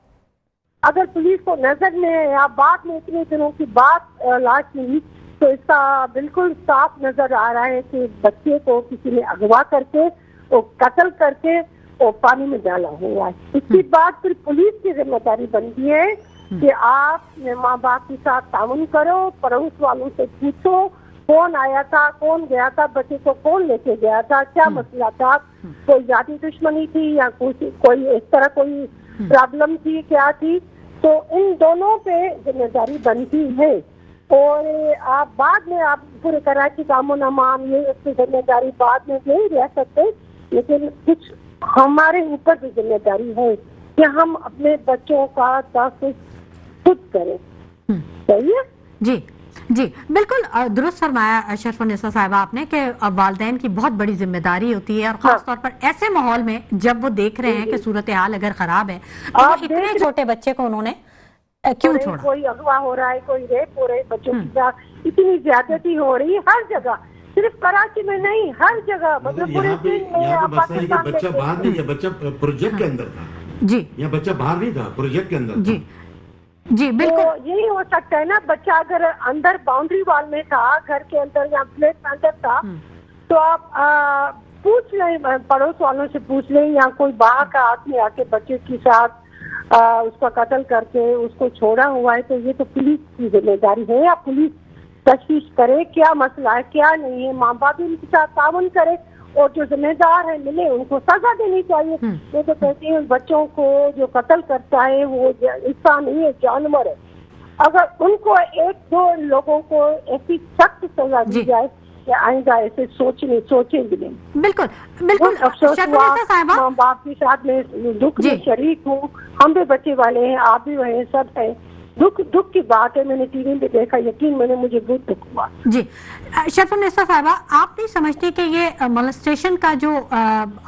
अगर पुलिस को नजर में या बाद में इतने दिनों की बाद लाश मिली, तो इसका बिल्कुल साफ नजर आ रहा है कि बच्चे को किसी ने अगवा करके और कत्ल करके और पानी में डाला हुआ है। इसके बाद फिर पुलिस की जिम्मेदारी बनती है कि आप माँ बाप के साथ ताउन करो, पड़ोस वालों से पूछो कौन आया था, कौन गया था, बच्चे को कौन लेके गया था, क्या मसला था, कोई जाति दुश्मनी थी या कोई इस तरह कोई प्रॉब्लम थी, क्या थी। तो इन दोनों पे जिम्मेदारी बनती है। और आप बाद में आप पूरे कराची का अमन अमान ये उसकी जिम्मेदारी बाद में नहीं रह सकते, लेकिन कुछ हमारे ऊपर भी जिम्मेदारी है कि हम अपने बच्चों का तहफ़्फ़ुज़ खुद करें। सही है जी जी, बिल्कुल दुरुस्त फरमाया शरफुन्निसा साहिबा आपने कि वालिदैन की बहुत बड़ी जिम्मेदारी होती है, और खास तौर पर ऐसे माहौल में जब वो देख रहे हैं कि सूरत हाल अगर खराब है, तो इतने छोटे बच्चे को उन्होंने क्यों हो रही, छोड़ा? कोई अगवा हो रहा है, कोई रेप हो रहे बच्चों के साथ, इतनी ज्यादती हो रही है हर जगह, सिर्फ कराची में नहीं, हर जगह, मतलब पूरे यहाँ पे चीन में यहाँ आप पे मसला है कि पाकिस्तान बच्चा में बाहर नहीं है, बच्चा प्रोजेक्ट के अंदर था। जी यहाँ बच्चा बाहर नहीं था, प्रोजेक्ट के अंदर जी था। जी बिल्कुल। तो यही हो सकता है ना, बच्चा अगर अंदर बाउंड्री वॉल में था, घर के अंदर या फ्लैट में अंदर था, तो आप पूछ लें, पड़ोस वालों से पूछ लें, या कोई बाहर का आदमी आके बच्चे के साथ उसका कत्ल करके उसको छोड़ा हुआ है, तो ये तो पुलिस की जिम्मेदारी है, या पुलिस तफ्तीश करे क्या मसला है क्या नहीं है, माँ बाप उनके साथ ताउन करे, और जो जिम्मेदार है मिले उनको सजा देनी चाहिए। मैं तो कहती हूँ बच्चों को जो कत्ल करता है वो इंसान नहीं है, जानवर है। अगर उनको एक दो लोगों को ऐसी सख्त सजा दी जाए कि आइंदा ऐसे सोचेंगे नहीं। बिल्कुल बिल्कुल। अफसोस शर्फुल हुआ, निसा साहिबा, माँ बाप के साथ में दुख में शरीक हूँ, हम भी बच्चे वाले हैं, आप भी हैं, सब है, दुख की बात है। मैंने टीवी में देखा, यकीन मैंने, मुझे बहुत दुख हुआ। जी शर्फुल निसा साहिबा, आप नहीं समझती कि ये मोलेस्टेशन का जो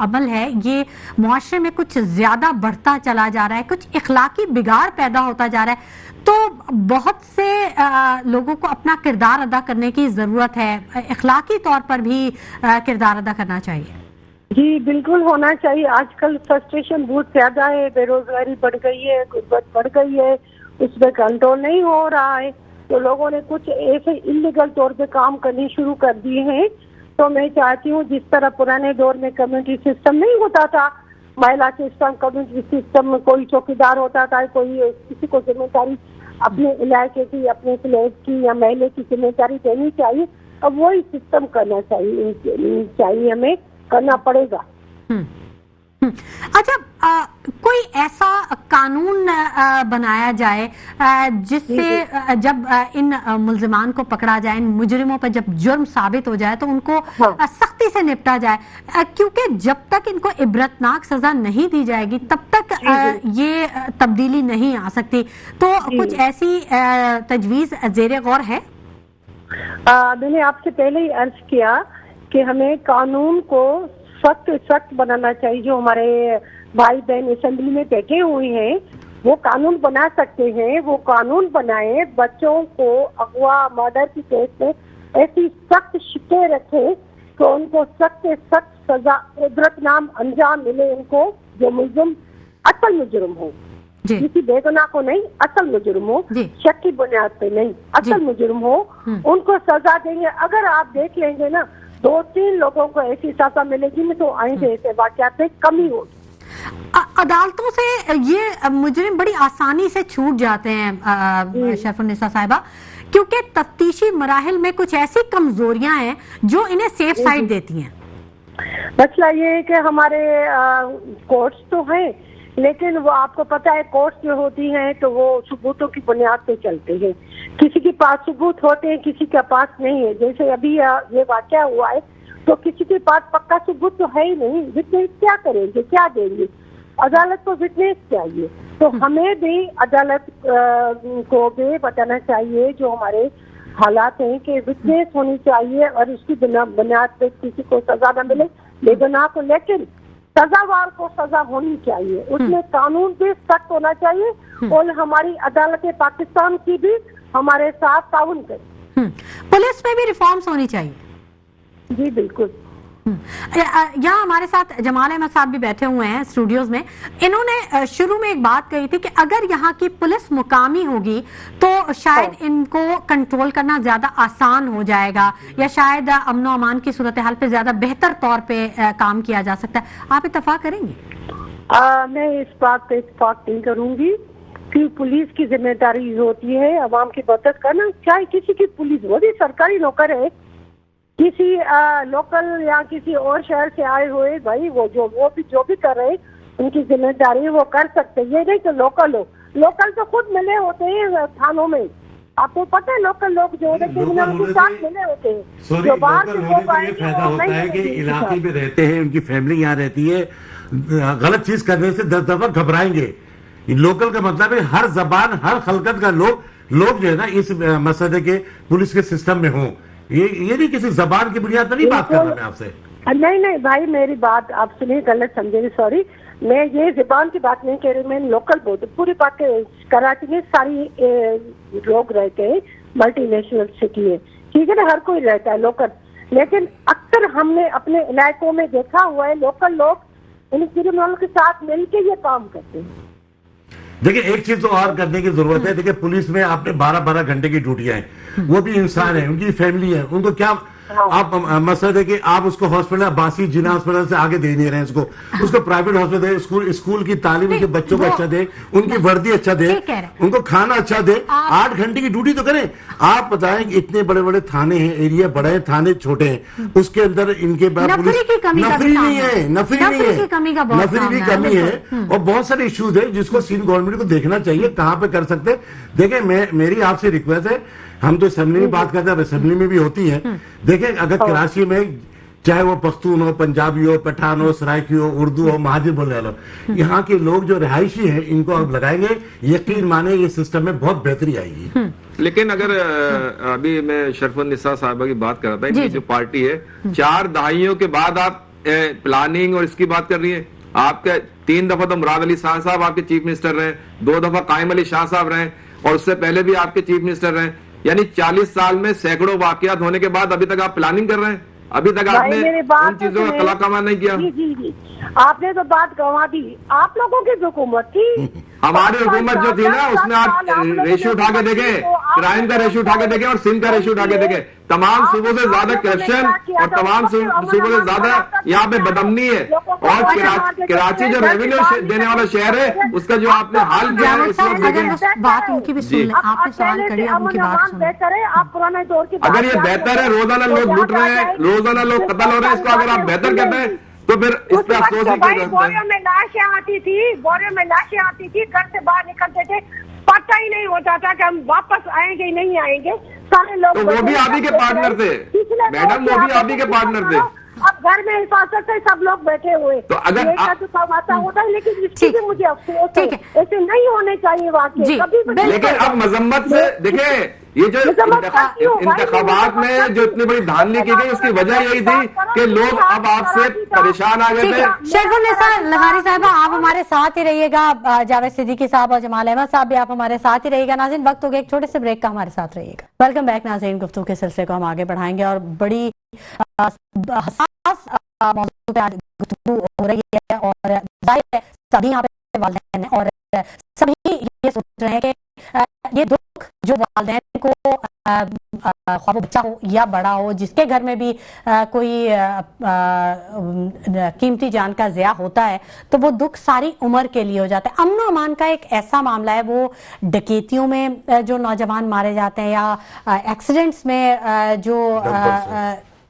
अमल है ये मुआशरे में कुछ ज्यादा बढ़ता चला जा रहा है, कुछ इखलाकी बिगाड़ पैदा होता जा रहा है, तो बहुत से लोगों को अपना किरदार अदा करने की जरूरत है, इखलाकी तौर पर भी किरदार अदा करना चाहिए? जी बिल्कुल होना चाहिए। आजकल फ्रस्ट्रेशन बहुत ज्यादा है, बेरोजगारी बढ़ गई है, गुर्बत बढ़ गई है, उसमें कंट्रोल नहीं हो रहा है, तो लोगों ने कुछ ऐसे इलीगल तौर पे काम करने शुरू कर दिए हैं। तो मैं चाहती हूँ जिस तरह पुराने दौर में कम्युनिटी सिस्टम नहीं होता था, महिला सिस्टम, कम्युनिटी सिस्टम में कोई चौकीदार होता था, कोई किसी को जिम्मेदारी अपने इलाके की, अपने फ्लैट की या महल्ले की जिम्मेदारी देनी चाहिए। अब वही सिस्टम करना चाहिए, हमें करना पड़ेगा। अच्छा, कोई ऐसा कानून बनाया जाए जिससे जब इन मुल्जिमान को पकड़ा जाए, इन मुजरिमों पर जब जुर्म साबित हो जाए तो उनको सख्ती से निपटा जाए, क्योंकि जब तक इनको इबरतनाक सजा नहीं दी जाएगी तब तक ये तब्दीली नहीं आ सकती। तो कुछ ऐसी तजवीज ज़ेरे गौर है? मैंने आपसे पहले ही अर्ज किया कि हमें कानून को सख्त बनाना चाहिए। जो हमारे भाई बहन असेंबली में बैठे हुए हैं वो कानून बना सकते हैं, वो कानून बनाए, बच्चों को अगवा मर्डर की केस में ऐसी सख्त शिकते रखे कि उनको सख्त से सख्त सजा, इबरतनाक अंजाम मिले उनको, जो मुजरिम असल मुजरिम हो, किसी बेगुनाह को नहीं, असल मुजरिम हो, शक की बुनियाद पे नहीं, असल मुजरिम हो, उनको सजा देंगे। अगर आप देख लेंगे ना 2-3 लोगों को ऐसी सजा मिलेगी में तो आएंगे ऐसे वाकयात में कमी होगी। अदालतों से ये मुजरिम बड़ी आसानी से छूट जाते हैं शर्फुल निसा साहिबा, क्योंकि तफ्तीशी मराहिल में कुछ ऐसी कमजोरियां हैं जो इन्हें सेफ साइड देती हैं। मसला ये है कि हमारे कोर्ट्स तो हैं, लेकिन वो आपको पता है कोर्ट्स जो होती हैं तो वो सबूतों की बुनियाद पे चलते हैं। किसी के पास सबूत होते हैं, किसी के पास नहीं है। जैसे अभी ये वाकया हुआ है तो किसी के पास पक्का सबूत तो है ही नहीं, विटनेस क्या करेंगे, क्या देंगे? अदालत को विटनेस चाहिए। तो हमें भी अदालत को भी बताना चाहिए जो हमारे हालात हैं कि विटनेस होनी चाहिए और उसकी बुनियाद पे किसी को सजा न मिले बेगुनाह को, लेकिन सजावार को सजा होनी चाहिए, उसमें कानून भी सख्त होना चाहिए और हमारी अदालत पाकिस्तान की भी हमारे साथ ताउन करे। पुलिस में भी रिफॉर्म्स होनी चाहिए। जी बिल्कुल। यहाँ हमारे साथ जमाल अहमद साहब भी बैठे हुए हैं स्टूडियोज में। इन्होंने शुरू में एक बात कही थी कि अगर यहाँ की पुलिस मुकामी होगी तो शायद इनको कंट्रोल करना ज्यादा आसान हो जाएगा, या शायद अमनो अमान की सूरत हाल पे ज्यादा बेहतर तौर पे काम किया जा सकता है। आप इत्तेफाक करेंगे? मैं इस बात पे इत्तेफाक नहीं करूंगी कि पुलिस की जिम्मेदारी होती है अवाम की मदद करना, चाहे किसी की पुलिस वो भी सरकारी नौकर है, किसी लोकल या किसी और शहर से आए हुए भाई, वो जो भी कर रहे उनकी जिम्मेदारी वो कर सकते। ये नहीं कि लोकल हो, लोकल तो खुद मिले होते हैं थानों में, आपको पता है लोकल लोग जो होते हैं उनके साथ मिले होते हैं। जो बाहर से लोग आए फायदा होता है कि इलाके में रहते हैं, उनकी फैमिली यहाँ रहती है, गलत चीज करने से 10 दफा घबराएंगे। लोकल का मतलब है हर जबान हर खलकत का लोग जो है ना इस मसले के पुलिस के सिस्टम में हो। ये नहीं किसी जबान की बुनियाद पर नहीं बात कर रहा मैं आपसे। नहीं भाई, मेरी बात आप सुनिए, गलत समझेंगे, सॉरी। मैं ये जुबान की बात नहीं कह रही, मैं लोकल बोल पूरी बात। कराची में सारी लोग रहते हैं, मल्टीनेशनल सिटी है, ठीक है ना, हर कोई रहता है लोकल, लेकिन अक्सर हमने अपने इलाकों में देखा हुआ है लोकल लोग इन क्रिमिनल के साथ मिलकर ये काम करते हैं। देखिए एक चीज तो और करने की जरूरत है। देखिए पुलिस में आपने 12-12 घंटे की ड्यूटियां हैं, वो भी इंसान है, उनकी फैमिली है, उनको क्या आप मसला है कि आप उसको हॉस्पिटल बासी जिला हॉस्पिटल से आगे दे नहीं रहे हैं, उसको प्राइवेट हॉस्पिटल स्कूल की तालीम के बच्चों को अच्छा दे, उनकी वर्दी अच्छा दे, उनको खाना अच्छा दे, 8 घंटे की ड्यूटी तो करें। आप बताएं इतने बड़े बड़े थाने हैं, एरिया बड़े हैं, थाने छोटे हैं, उसके अंदर इनके नफरी की कमी है और बहुत सारे इश्यूज है जिसको सीन गवर्नमेंट को देखना चाहिए, कहां पे कर सकते हैं। देखिए मेरी आपसे रिक्वेस्ट है, हम तो असेंबली में बात करते हैं, असेंबली में भी होती है। देखें अगर कराची में चाहे वो पश्तून हो, पंजाबी हो, पठान हो, सराइकी हो, उर्दू हो, महाजिर बोलने वाला, यहाँ के लोग जो रिहायशी हैं इनको आप लगाएंगे, यकीन माने ये सिस्टम में बहुत बेहतरी आएगी। लेकिन अगर अभी मैं शरफुन्निसा साहिबा की बात कर रहा था, इनकी जो पार्टी है 4 दहाइयों के बाद आप प्लानिंग और इसकी बात कर रही है। आपके 3 दफा तो मुराद अली शाह साहब आपके चीफ मिनिस्टर रहे, 2 दफा कायम अली शाह साहब रहे और उससे पहले भी आपके चीफ मिनिस्टर रहे, यानी 40 साल में सैकड़ों वाकयात होने के बाद अभी तक आप प्लानिंग कर रहे हैं, अभी तक आपने उन चीजों का कलाकमा नहीं किया। जी जी जी, आपने तो बात गंवा दी। आप लोगों की हुकूमत थी, हमारी हुकूमत जो थी ना, उसमें आप रेशियो उठा के देखे, क्राइम का रेशियो उठा के देखे और सिंध का रेशियो उठा के देखे। तमाम सूबों से ज्यादा करप्शन और तमाम सूबों से ज्यादा यहाँ पे बदमनी है। और कराची जो रेवेन्यू देने वाला शहर है, उसका जो आपने हाल किया है इस वक्त देखें। बात उनकी भी सुन लें, आपने सवाल करिए, उनकी बात सुन लें। आप पुराने दौर की अगर ये बेहतर है, रोजाना लोग लूट रहे हैं, रोजाना लोग कत्ल हो रहे हैं, इसको अगर आप बेहतर कहते हैं तो फिर इस पे अफसोस ही कर बोरियों में लाशें आती थी, बोरियों में लाशें आती थी, घर से बाहर निकलते थे, पता ही नहीं होता था कि हम वापस आएंगे नहीं आएंगे। सारे लोग तो वो भी आप ही के पार्टनर थे मैडम, वो भी आप ही के पार्टनर थे। अब घर में हिफाजत से सब लोग बैठे हुए, तो अगर आता होता है, लेकिन इसकी भी मुझे अफसोस है, ऐसे नहीं होने चाहिए वाकई कभी भी। लेकिन अब मजम्मत से देखें, ये जो इंतखाबात में जो इतनी बड़ी धांधली की गई, उसकी वजह यही थी कि लोग अब आपसे परेशान आ गए थे। शरफुन्निसा लगारी साहबा, आप हमारे साथ ही रहिएगा, जावेद सिद्दीकी साहब और जमाल अहमद साहब भी आप हमारे साथ ही रहिएगा। नाज़रीन वक्त हो गया एक छोटे से ब्रेक का, हमारे साथ रहिएगा। वेलकम बैक नाज़रीन, गुफ्तगू के सिलसिले को हम आगे बढ़ाएंगे और बड़ी हसास मौजूद पे आज गुफ्तगू हो रही है और जाहिर है सभी यहाँ पे वालिदैन हैं और सभी ये सोच रहे हैं कि ये दुख जो वालिदैन को ख्वाह वो बच्चा हो या बड़ा हो, जिसके घर में भी कोई कीमती जान का ज़िया होता है, तो वो दुख सारी उम्र के लिए हो जाता है। अमन अमान का एक ऐसा मामला है, वो डकैतियों में जो नौजवान मारे जाते हैं या एक्सीडेंट्स में जो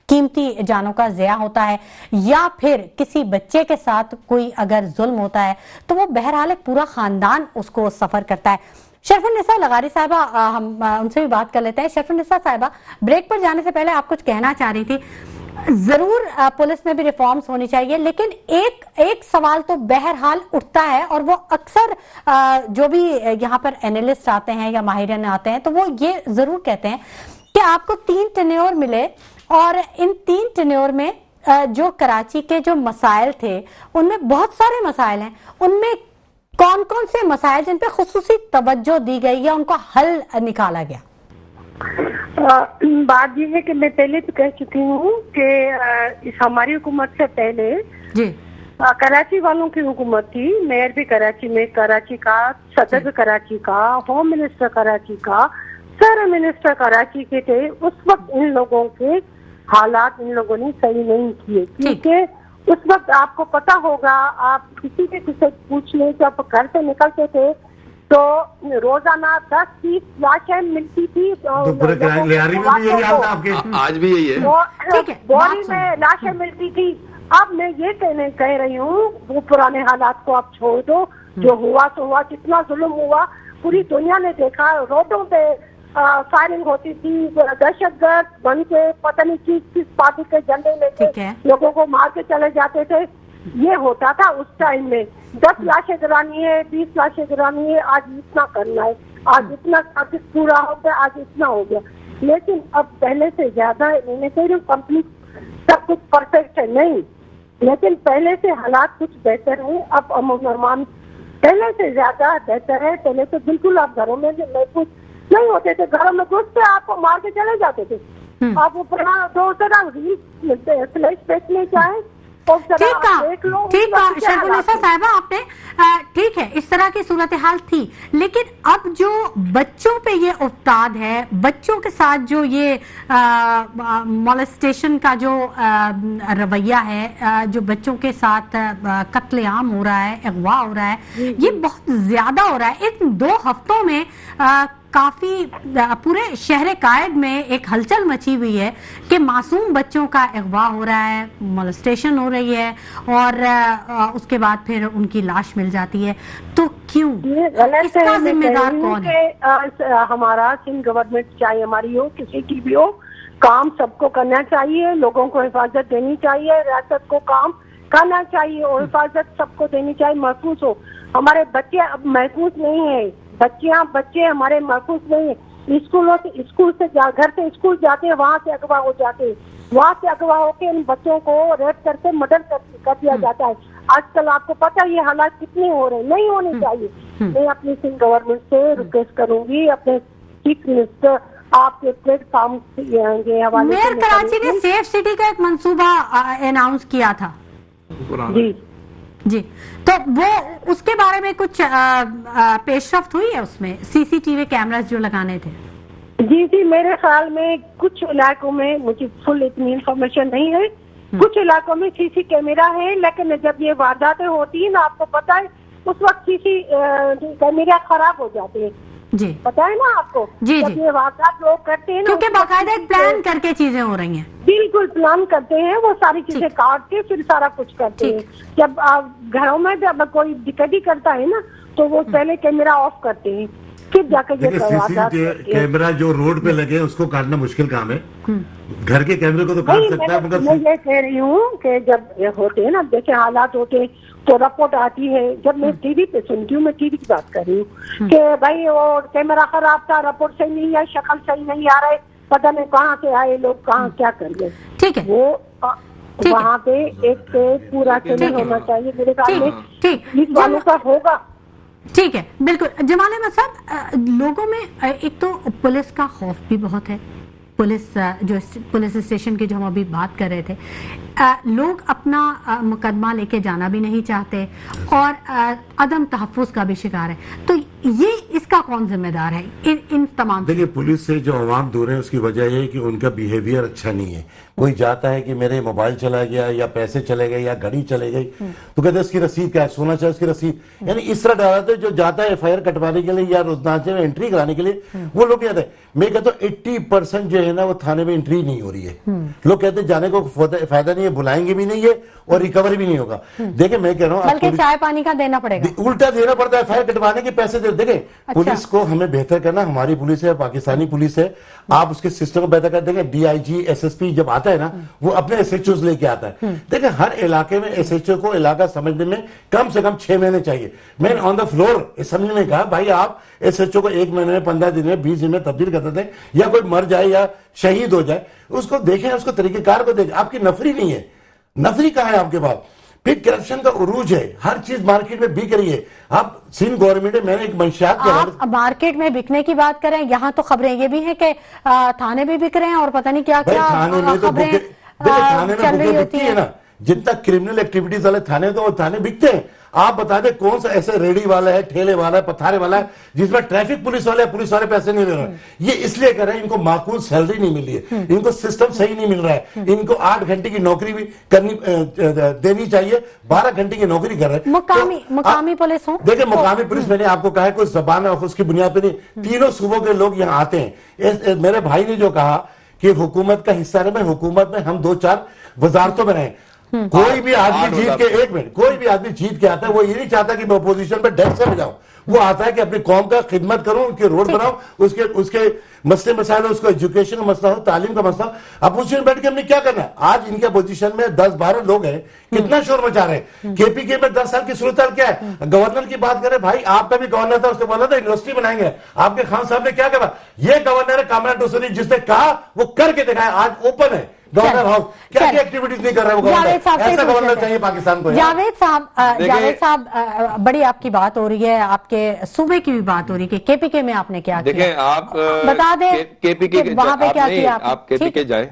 कीमती जानों का ज़िया होता है, या फिर किसी बच्चे के साथ कोई अगर जुल्म होता है तो वो बहरहाल एक पूरा खानदान उसको सफर करता है। शरफुन्निसा लगारी साहिबा, हम उनसे भी बात कर लेते हैं। शरफुन्निसा साहिबा, ब्रेक पर जाने से पहले आप कुछ कहना चाह रही थी। जरूर पुलिस में भी रिफॉर्म्स होनी चाहिए, लेकिन एक सवाल तो बहरहाल उठता है और वो अक्सर जो भी यहाँ पर एनालिस्ट आते हैं या माहिरीन आते हैं तो वो ये जरूर कहते हैं कि आपको 3 टेन्योर मिले और इन 3 टेन्योर में जो कराची के जो मसाइल थे उनमें बहुत सारे मसाइल हैं, उनमें कौन कौन से मसाइल जिन पे खुसूसी तवज्जो दी गई या उनको हल निकाला गया? बात ये है कि मैं पहले तो कह चुकी हूँ कि इस हमारी हुकूमत से पहले जी कराची वालों की हुकूमत थी। मेयर भी कराची में, कराची का सदर भी कराची का, होम मिनिस्टर कराची का, सारे मिनिस्टर कराची के थे। उस वक्त इन लोगों के हालात इन लोगों ने सही नहीं किए, क्योंकि उस वक्त आपको पता होगा, आप किसी के किसी पूछ ले, जब घर से निकलते थे तो रोजाना 10-20 लाशें मिलती थी। तो पूरे लिहारी में भी यही हाल था आपके? आज भी यही है। बॉडी में लाशें मिलती थी। अब मैं ये कह रही हूँ, वो पुराने हालात को आप छोड़ दो, जो हुआ तो हुआ, जितना जुल्म हुआ पूरी दुनिया ने देखा। रोडों पे फायरिंग होती थी, दहशतगर्द बन के पता नहीं किस पार्टी के झंडे लेके लोगों को मार के चले जाते थे। ये होता था उस टाइम में। 10 लाशें गिरानी है, 20 लाशें गिरानी है, आज इतना करना है, आज इतना पूरा हो गया, आज इतना हो गया। लेकिन अब पहले से ज्यादा, इन्हें कह रही हूँ, कंप्लीट सब कुछ परफेक्ट है नहीं। लेकिन पहले से हालात कुछ बेहतर है। अब अमन पहले से ज्यादा बेहतर है। पहले तो बिल्कुल आप घरों में महफूज नहीं होते थे, घरों में घुसते आपको मार के चले जाते थे। आप ऊपर दो तरह फ्लैश बेचने चाहे ठीक है शर्फुन्निसा साहिबा, आपने ठीक है, इस तरह की सूरत हाल थी, लेकिन अब जो बच्चों पे ये उफ्ताद है, बच्चों के साथ जो ये मोलेस्टेशन का जो रवैया है, जो बच्चों के साथ कत्लेआम हो रहा है, अगवा हो रहा है, ये बहुत ज्यादा हो रहा है। इन 2 हफ्तों में काफी पूरे शहर कायद में एक हलचल मची हुई है कि मासूम बच्चों का अगवा हो रहा है, मोलेस्टेशन हो रही है और उसके बाद फिर उनकी लाश मिल जाती है। तो क्यों, इसका जिम्मेदार कौन है? हमारा सिंध गवर्नमेंट चाहे हमारी हो, किसी की भी हो, काम सबको करना चाहिए, लोगों को हिफाजत देनी चाहिए, रियासत को काम करना चाहिए और हिफाजत सबको देनी चाहिए, महफूज हो। हमारे बच्चे अब महफूज नहीं है, बच्चे हमारे महफूज नहीं है। स्कूल से घर से स्कूल जाते हैं, वहाँ से अगवा हो जाते हैं, वहाँ से अगवा होके इन बच्चों को रेप करके मर्डर कर दिया जाता है। आजकल आपको पता है ये हालात कितने हो रहे हैं, नहीं होने चाहिए। मैं अपनी सिंध गवर्नमेंट से रिक्वेस्ट करूंगी, अपने चीफ मिनिस्टर आपके प्लेटफॉर्म के हवाले मेयर कराची ने सेफ सिटी का एक मंसूबा अनाउंस किया था जी, तो वो उसके बारे में कुछ पेशरफ्त हुई है? उसमें सीसीटीवी कैमरास जो लगाने थे? जी, मेरे ख्याल में कुछ इलाकों में, मुझे फुल इतनी इंफॉर्मेशन नहीं है, कुछ इलाकों में सीसी कैमरा है, लेकिन जब ये वारदातें होती है ना, आपको पता है उस वक्त सीसी कैमरा खराब हो जाते हैं जी, पता है ना आपको। जी जब ये वारदात लोग करते हैं ना, क्योंकि बाकायदा एक प्लान करके चीजें हो रही हैं। बिल्कुल प्लान करते हैं, वो सारी चीजें काट के फिर सारा कुछ करते हैं। जब आप घरों में जब कोई डिकैती करता है ना, तो वो पहले कैमरा ऑफ करते हैं, फिर जाकर ये कैमरा जो रोड पे लगे उसको काटना मुश्किल काम है। घर के कैमरे को तो काट सकता है, मगर मैं ये कह रही हूँ कि जब ये होते हैं ना, जैसे हालात होते हैं तो रिपोर्ट आती है। जब मैं टीवी पे सुनती हूँ, मैं टीवी की बात कर रही हूँ कि भाई वो कैमरा खराब था, रिपोर्ट सही नहीं है, शक्ल सही नहीं आ रहे, पता नहीं कहाँ से आए लोग, कहाँ क्या कर गए। ठीक है, वो वहाँ पे एक पूरा चैनल होना चाहिए मेरे ख्याल में, पुलिस वालों का होगा। ठीक है, बिल्कुल जमाल अहमद साहब, लोगों में एक तो पुलिस का खौफ भी बहुत है। पुलिस स्टेशन की जो हम अभी बात कर रहे थे, लोग अपना मुकदमा लेके जाना भी नहीं चाहते और अदम तहफ़्फ़ुज़ का भी शिकार है। तो ये इसका कौन जिम्मेदार है इन तमाम? देखिए, पुलिस से जो अवाम दूर है उसकी वजह ये है कि उनका बिहेवियर अच्छा नहीं है। कोई जाता है कि मेरे मोबाइल चला गया या पैसे चले गए या घड़ी चले गई, तो कहते हैं इसकी रसीद क्या है, सोना चाहिए उसकी रसीद, यानी इस तरह डालते जो जाता है FIR कटवाने के लिए या रोजनामे में एंट्री कराने के लिए, वो लोग कहते हैं। मैं कहता हूँ 80% जो है ना वो थाने में एंट्री नहीं हो रही है। लोग कहते हैं जाने को फायदा नहीं है, बुलाएंगे भी नहीं है और रिकवरी भी नहीं होगा। देखिए मैं कह रहा हूँ, बल्कि चाय पानी का देना पड़ेगा, उल्टा देना पड़ता है, FIR कटवाने के पैसे दे। देखें, पुलिस को हमें बेहतर करना, हमारी पुलिस है, पाकिस्तानी पुलिस है, आप उसके सिस्टम को बेहतर कर देंगे। DIG SSP जब आता है ना, वो अपने SHOs लेके आता है। देखिए, हर इलाके में SHO को इलाका समझने में कम से कम 6 महीने चाहिए। मैंने ऑन द फ्लोर असेंबली में कहा, भाई आप SHO को 1 महीने में, 15 दिन में, 20 दिन में तब्दील कर देते हैं, या कोई मर जाए या शहीद हो जाए, उसको देखें, उसको तरीकेकार को देखें। आपकी नफरी नहीं है, नफरी कहाँ है आपके पास? फिर करप्शन का उरूज है, हर चीज मार्केट में बिक रही है। आप सिंध गवर्नमेंट में, मैंने एक मंशियात आप मार्केट में बिकने की बात करें, यहाँ तो खबरें ये भी हैं कि थाने भी बिक रहे हैं और पता नहीं क्या क्या थाने में तो थाने में बुके बिकती है ना। जितना क्रिमिनल एक्टिविटीज वाले थाने, तो वो थाने बिकते हैं। आप बता दें कौन सा ऐसे रेडी वाला है, ठेले वाला है, पथारे वाला है जिसमें ट्रैफिक पुलिस वाले पैसे नहीं ले रहे हैं। ये इसलिए कर रहे हैं, इनको माकूल सैलरी नहीं मिली है, इनको सिस्टम सही नहीं मिल रहा है, इनको 8 घंटे की नौकरी भी करनी देनी चाहिए, 12 घंटे की नौकरी कर रहे हैं। मुकामी पुलिस हो, देखिए मुकामी पुलिस, मैंने आपको कहा है कोई जबान है उसकी बुनियाद पर नहीं, तीनों सूबों के लोग यहाँ आते हैं। मेरे भाई ने जो कहा कि हुकूमत का हिस्सा नहीं, हुकूमत में हम 2-4 वजारतों में रहे। कोई भी आदमी जीत के, 1 मिनट, कोई भी आदमी जीत के आता है, वो ये नहीं चाहता कि मैं अपोजिशन पे डेस्क से जाऊं। वो आता है कि अपनी कौम का खिदमत करूं, उनके रोड बनाऊं, उसके मसले मसाइल, उसको एजुकेशन का मसला हो, तालीम का मसला। अपोजिशन बैठ के हमने क्या करना है? आज इनके अपोजिशन में 10-12 लोग हैं, कितना शोर मचा रहे हैं। KPK में 10 साल की सूरत क्या है? गवर्नर की बात करें, भाई आपका भी गवर्नर था, उसने बोला था यूनिवर्सिटी बनाएंगे, आपके खान साहब ने क्या कहा? ये गवर्नर है कामरान हुसैनी, जिसने कहा वो करके दिखाया, आज ओपन है। गवर्नर हाउस क्या चल। क्या एक्टिविटीज नहीं कर रहा है वो जावेद साहब गवर्नर? से ऐसा पूछ गवर्नर लेते चाहिए हैं। पाकिस्तान को यार। जावेद साहब बड़ी आपकी बात हो रही है, आपके सूबे की भी बात हो रही है कि केपीके में आपने क्या देखें किया, आप बता दें केपीके कि वहां पे क्या किया आप केपीके जाए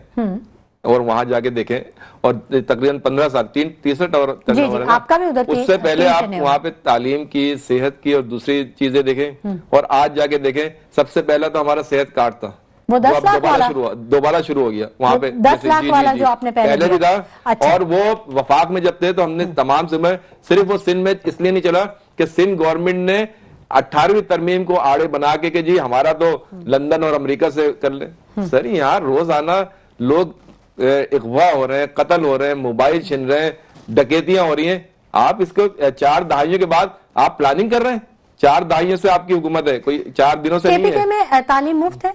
और वहां जाके देखें और तकरीबन 15 साल तीसरा टर्नओवर है ना, आपका भी उधर उससे पहले तीन आप tenure वहां पे तालीम की, सेहत की और दूसरी चीजें देखें और आज जाके देखें। सबसे पहले तो हमारा सेहत कार्ड था, वो 10 लाख वाला दोबारा शुरू हो गया वहां पे 10 लाख वाला जो आपने पहले भी था। अच्छा। और वो वफाक में जब थे तो हमने तमाम समय सिर्फ वो सिंध में इसलिए नहीं चला कि सिंध गवर्नमेंट ने 18वीं तरमीम को आड़े बना के कि जी हमारा तो लंदन और अमेरिका से कर ले। सर यहाँ रोजाना लोग अगवा हो रहे हैं, कत्ल हो रहे हैं, मोबाइल छीन रहे हैं, डकैतियां हो रही हैं। आप इसको 4 दहाइयों के बाद आप प्लानिंग कर रहे हैं। 4 दहाइयों से आपकी हुकूमत है, कोई 4 दिनों से नहीं केपीके है। में तालीम मुफ्त है?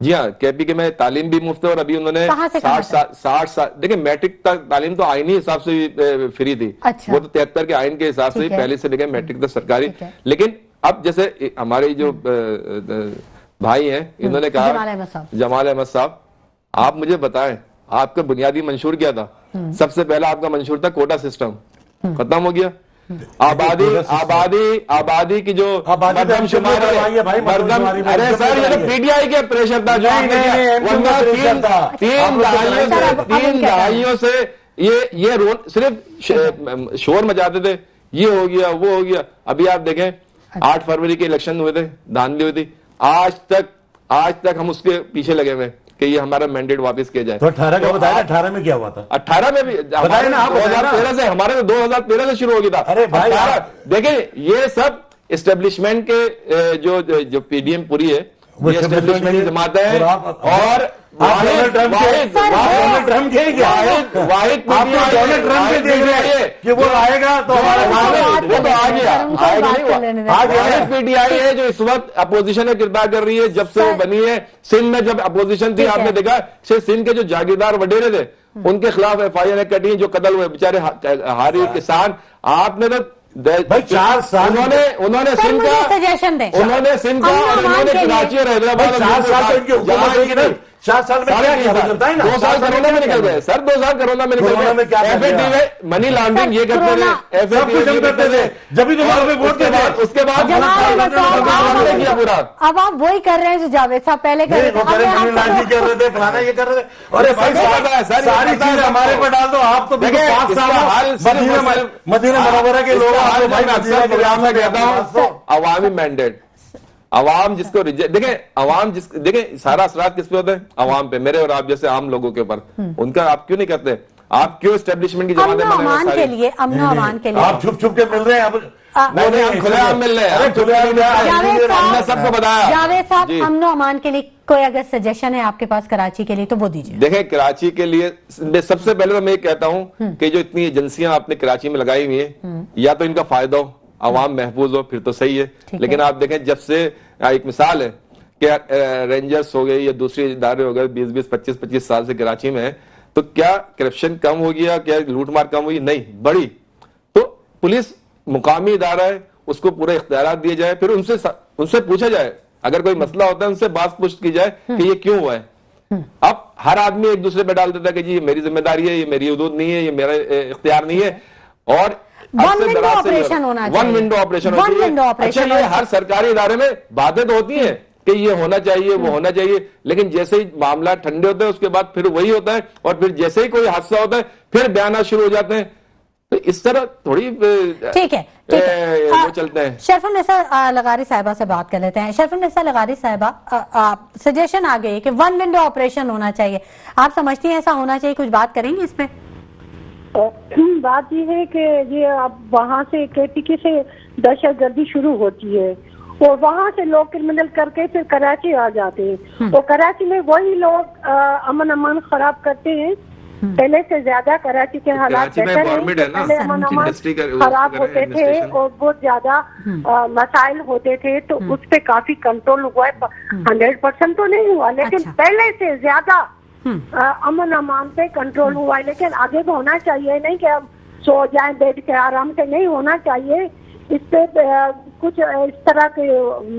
जी हाँ, केपीके में तालीम भी मुफ्त है और अभी उन्होंने कहाँ से कहाँ 60 साल देखिए मैट्रिक तक तालीम तो आईनी हिसाब से भी फ्री थी। अच्छा। वो तो 73 के आइन के हिसाब से ठीक है। पहले से लेकर मैट्रिक तक सरकारी। ठीक है। लेकिन अब जैसे हमारे जो भाई हैं इन्होंने कहा जमाल अहमद साहब, आप मुझे बताएं आपका बुनियादी मंशूर क्या था? सबसे पहला आपका मंशूर था कोटा सिस्टम, खत्म हो गया। आबादी की जो मरदमशुमार है भाई, अरे सर ये तो पीटीआई के प्रेशर था जो तीन दहाइयों से ये सिर्फ शोर मचाते थे, ये हो गया वो हो गया। अभी आप देखें 8 फरवरी के इलेक्शन हुए थे, धांधली हुई थी, आज तक हम उसके पीछे लगे हुए कि ये हमारा मैंडेट वापस किया जाए। तो 18 का बताया, 18 में क्या हुआ था? 18 में भी बताया ना आप, 2013 से, हमारे तो 2013 से शुरू हो गया था। अरे भाई देखिए ये सब एस्टेब्लिशमेंट के जो पीडीएम पूरी है वो ये एस्टेब्लिशमेंट की जमात है। और डोनाल्ड ट्रम्प के कि वो आएगा तो पीटीआई है जो इस वक्त अपोजिशन का किरदार कर रही है। जब से वो बनी है, सिंध में जब अपोजिशन थी आपने देखा सिंध के जो जागीरदार वडेरे थे उनके खिलाफ FIR कटी, जो कत्ल हुए बेचारे हारी किसान। आपने तो भाई 4 साल उन्होंने सिंध का सजेशन दें, उन्होंने सिंध का और उन्होंने कराची और हैदराबाद 4 साल तो इनकी हुकूमत रही ना। 4 साल में क्या किया करता है ना? 2 साल कोरोना में निकल गए सर, 2 साल कोरोना में निकल गए। FATF मनी लॉन्ड्रिंग ये करते थे, सब कुछ हम करते थे, जब भी तुम्हारे पे वोट देते। उसके बाद किया पूरा। अब आप वही कर रहे हैं जो जावेद साहब पहले कर रहे थे। मनी लॉन्ड्रिंग कर रहे थे, फलाना ये कर रहे थे। अरे भाई सारी चीज हमारे पे डाल दो। आप तो 5 साल मदीना मुनव्वरा के लोग कहता हूँ अवामी मैंडेट, अवाम जिसको देखें सारा असरात किस पे होता है? अवाम पे, मेरे और आप जैसे आम लोगों के ऊपर। उनका आप क्यों नहीं करते? आप क्यों एस्टेब्लिशमेंट की जमातें अमन अमान के लिए आप छुप छुप के मिल रहे हैं? अब नहीं हम खुलेआम मिल रहे हैं, हमने सबको बताया। जावेद साहब अमन अमान के लिए कोई अगर सजेशन है आपके पास कराची के लिए तो वो दीजिए। देखें कराची के लिए सबसे पहले तो मैं ये कहता हूँ कि जो इतनी एजेंसियां आपने कराची में लगाई हुई है, या तो इनका फायदा हो, अवाम महफूज हो, फिर तो सही है। लेकिन आप देखें जब से एक मिसाल है कि रेंजर्स हो गए या दूसरे इदारे हो गए 20-20, 25-25 साल से कराची में है, तो क्या करप्शन कम हो गया? क्या लूटमार कम हुई? नहीं, बढ़ी। तो पुलिस मुकामी इदारा है, उसको पूरे इख्तियारात दिए जाए, फिर उनसे पूछा जाए, अगर कोई मसला होता है उनसे बात पूछ की जाए कि ये क्यों हुआ है। अब हर आदमी एक दूसरे पे डाल देता है कि जी ये मेरी जिम्मेदारी है, ये मेरी हुदूद नहीं है, ये मेरा इख्तियार नहीं है। और वन विंडो ऑपरेशन होना चाहिए। वन विंडो ऑपरेशन अच्छा, ये हर सरकारी इदारे में बातें तो होती हैं कि ये होना चाहिए, वो होना चाहिए, लेकिन जैसे ही मामला ठंडे होते हैं उसके बाद फिर वही होता है, और फिर जैसे ही कोई हादसा होता है फिर बयान शुरू हो जाते हैं। तो इस तरह थोड़ी ठीक है वो चलते हैं। शरफुन्निसा लगारी साहिबा से बात कर लेते हैं। शरफुन्निसा लगारी साहिबा, सजेशन आ गई कि वन विंडो ऑपरेशन होना चाहिए, आप समझती हैं ऐसा होना चाहिए? कुछ बात करेंगे इस पे? बात ये है कि ये अब वहाँ से केपीके से दहशतगर्दी शुरू होती है और वहाँ से लोग क्रिमिनल करके फिर कराची आ जाते हैं, और कराची में वही लोग अमन अमान खराब करते हैं। पहले से ज्यादा कराची के हालात बेहतर हैं। पहले अमन अमान खराब होते थे और बहुत ज्यादा मसाइल होते थे, तो उस पे काफी कंट्रोल हुआ है। 100% तो नहीं हुआ, लेकिन पहले से ज्यादा अमन अमान पे कंट्रोल हुआ है। लेकिन आगे भी होना चाहिए, नहीं कि हम सो जाएं बैठ के आराम से, नहीं होना चाहिए। इस पे कुछ इस तरह के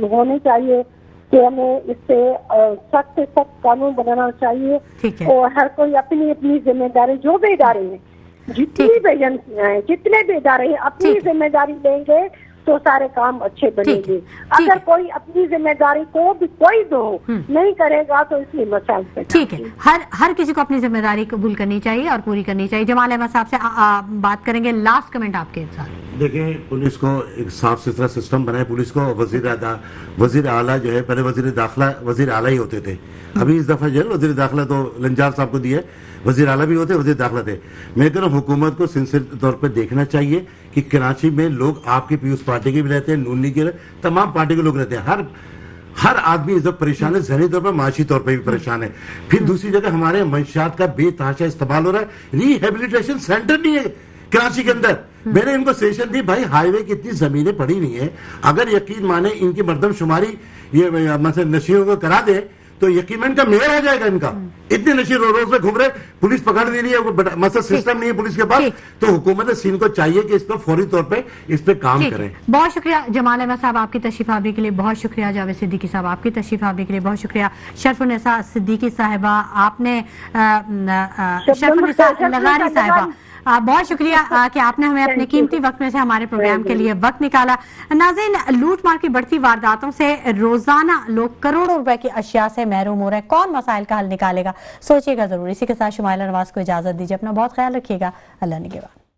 होने चाहिए कि हमें इस पे सख्त से सख्त कानून बनाना चाहिए। ठीक है। और हर कोई अपनी अपनी जिम्मेदारी, जो भी इदारे हैं, जितनी भी एजेंसियां हैं, जितने भी इदारे हैं, अपनी ठीक है। जिम्मेदारी लेंगे तो सारे काम अच्छे बनेंगे। ठीक अगर है। कोई अपनी जिम्मेदारी को भी कोई दो नहीं करेगा तो इसलिए मसाइल पैदा ठीक है, होंगे। हर किसी को अपनी जिम्मेदारी कबूल करनी चाहिए और पूरी करनी चाहिए। जमाल अहमद साहब से बात करेंगे। लास्ट कमेंट आपके साथ। देखिए, पुलिस को एक साफ सुथरा सिस्टम बनाए। पुलिस को वजीर आला जो है, पहले वजीर दाखिला वजीर आला ही होते थे। अभी इस दफा जो है वजीर दाखिला तो लंजार साहब को दिया, वजीर आला भी होते, वजीर दाखिला थे। मैं कह रहा हूँ हुकूमत को सिंसियर तौर पर देखना चाहिए कि कराची में लोग आपकी पीयूष पार्टी के भी रहते हैं, नून लीग के, तमाम पार्टी के लोग रहते हैं। हर आदमी इस वक्त परेशान है, जहनी तौर पर, माशी तौर पर भी परेशान है। फिर दूसरी जगह हमारे मंशियात का बेतहाशा इस्तेमाल हो रहा है। रिहेबिलिटेशन सेंटर नहीं है कराची के अंदर। मैंने इनको सेशन दी, भाई हाईवे की इतनी जमीनें पड़ी नहीं है, अगर यकीन माने इनकी मर्दमशुमारी ये मतलब नशियों को करा दे तो यकीनन का मेयर आ जाएगा इनका। इतने नशे रोड पे घूम रहे, पुलिस पकड़ नहीं रही है, मतलब सिस्टम नहीं है पुलिस के पास। तो हुकूमत सिंध को चाहिए कि इस पर फौरी तौर पे इस पे काम करें। बहुत शुक्रिया जमाल अहमद साहब, आपकी तशरीफ आवरी के लिए बहुत शुक्रिया। जावेद सिद्दीकी साहब, आपकी तशरीफ आवरी के लिए बहुत शुक्रिया। शरफुन्निसा सिद्दीकी साहिबा, आपने शरफुन्निसा लगारी साहिबा, बहुत शुक्रिया कि आपने हमें अपने कीमती वक्त में से हमारे प्रोग्राम के लिए वक्त निकाला। नाज़रीन, लूट मार की बढ़ती वारदातों से रोजाना लोग करोड़ों रुपए की अशिया से महरूम हो रहे हैं। कौन मसाइल का हल निकालेगा, सोचिएगा जरूर। इसी के साथ शुमाइला नवाज को इजाजत दीजिए। अपना बहुत ख्याल रखिएगा। अल्लाह निगहबान।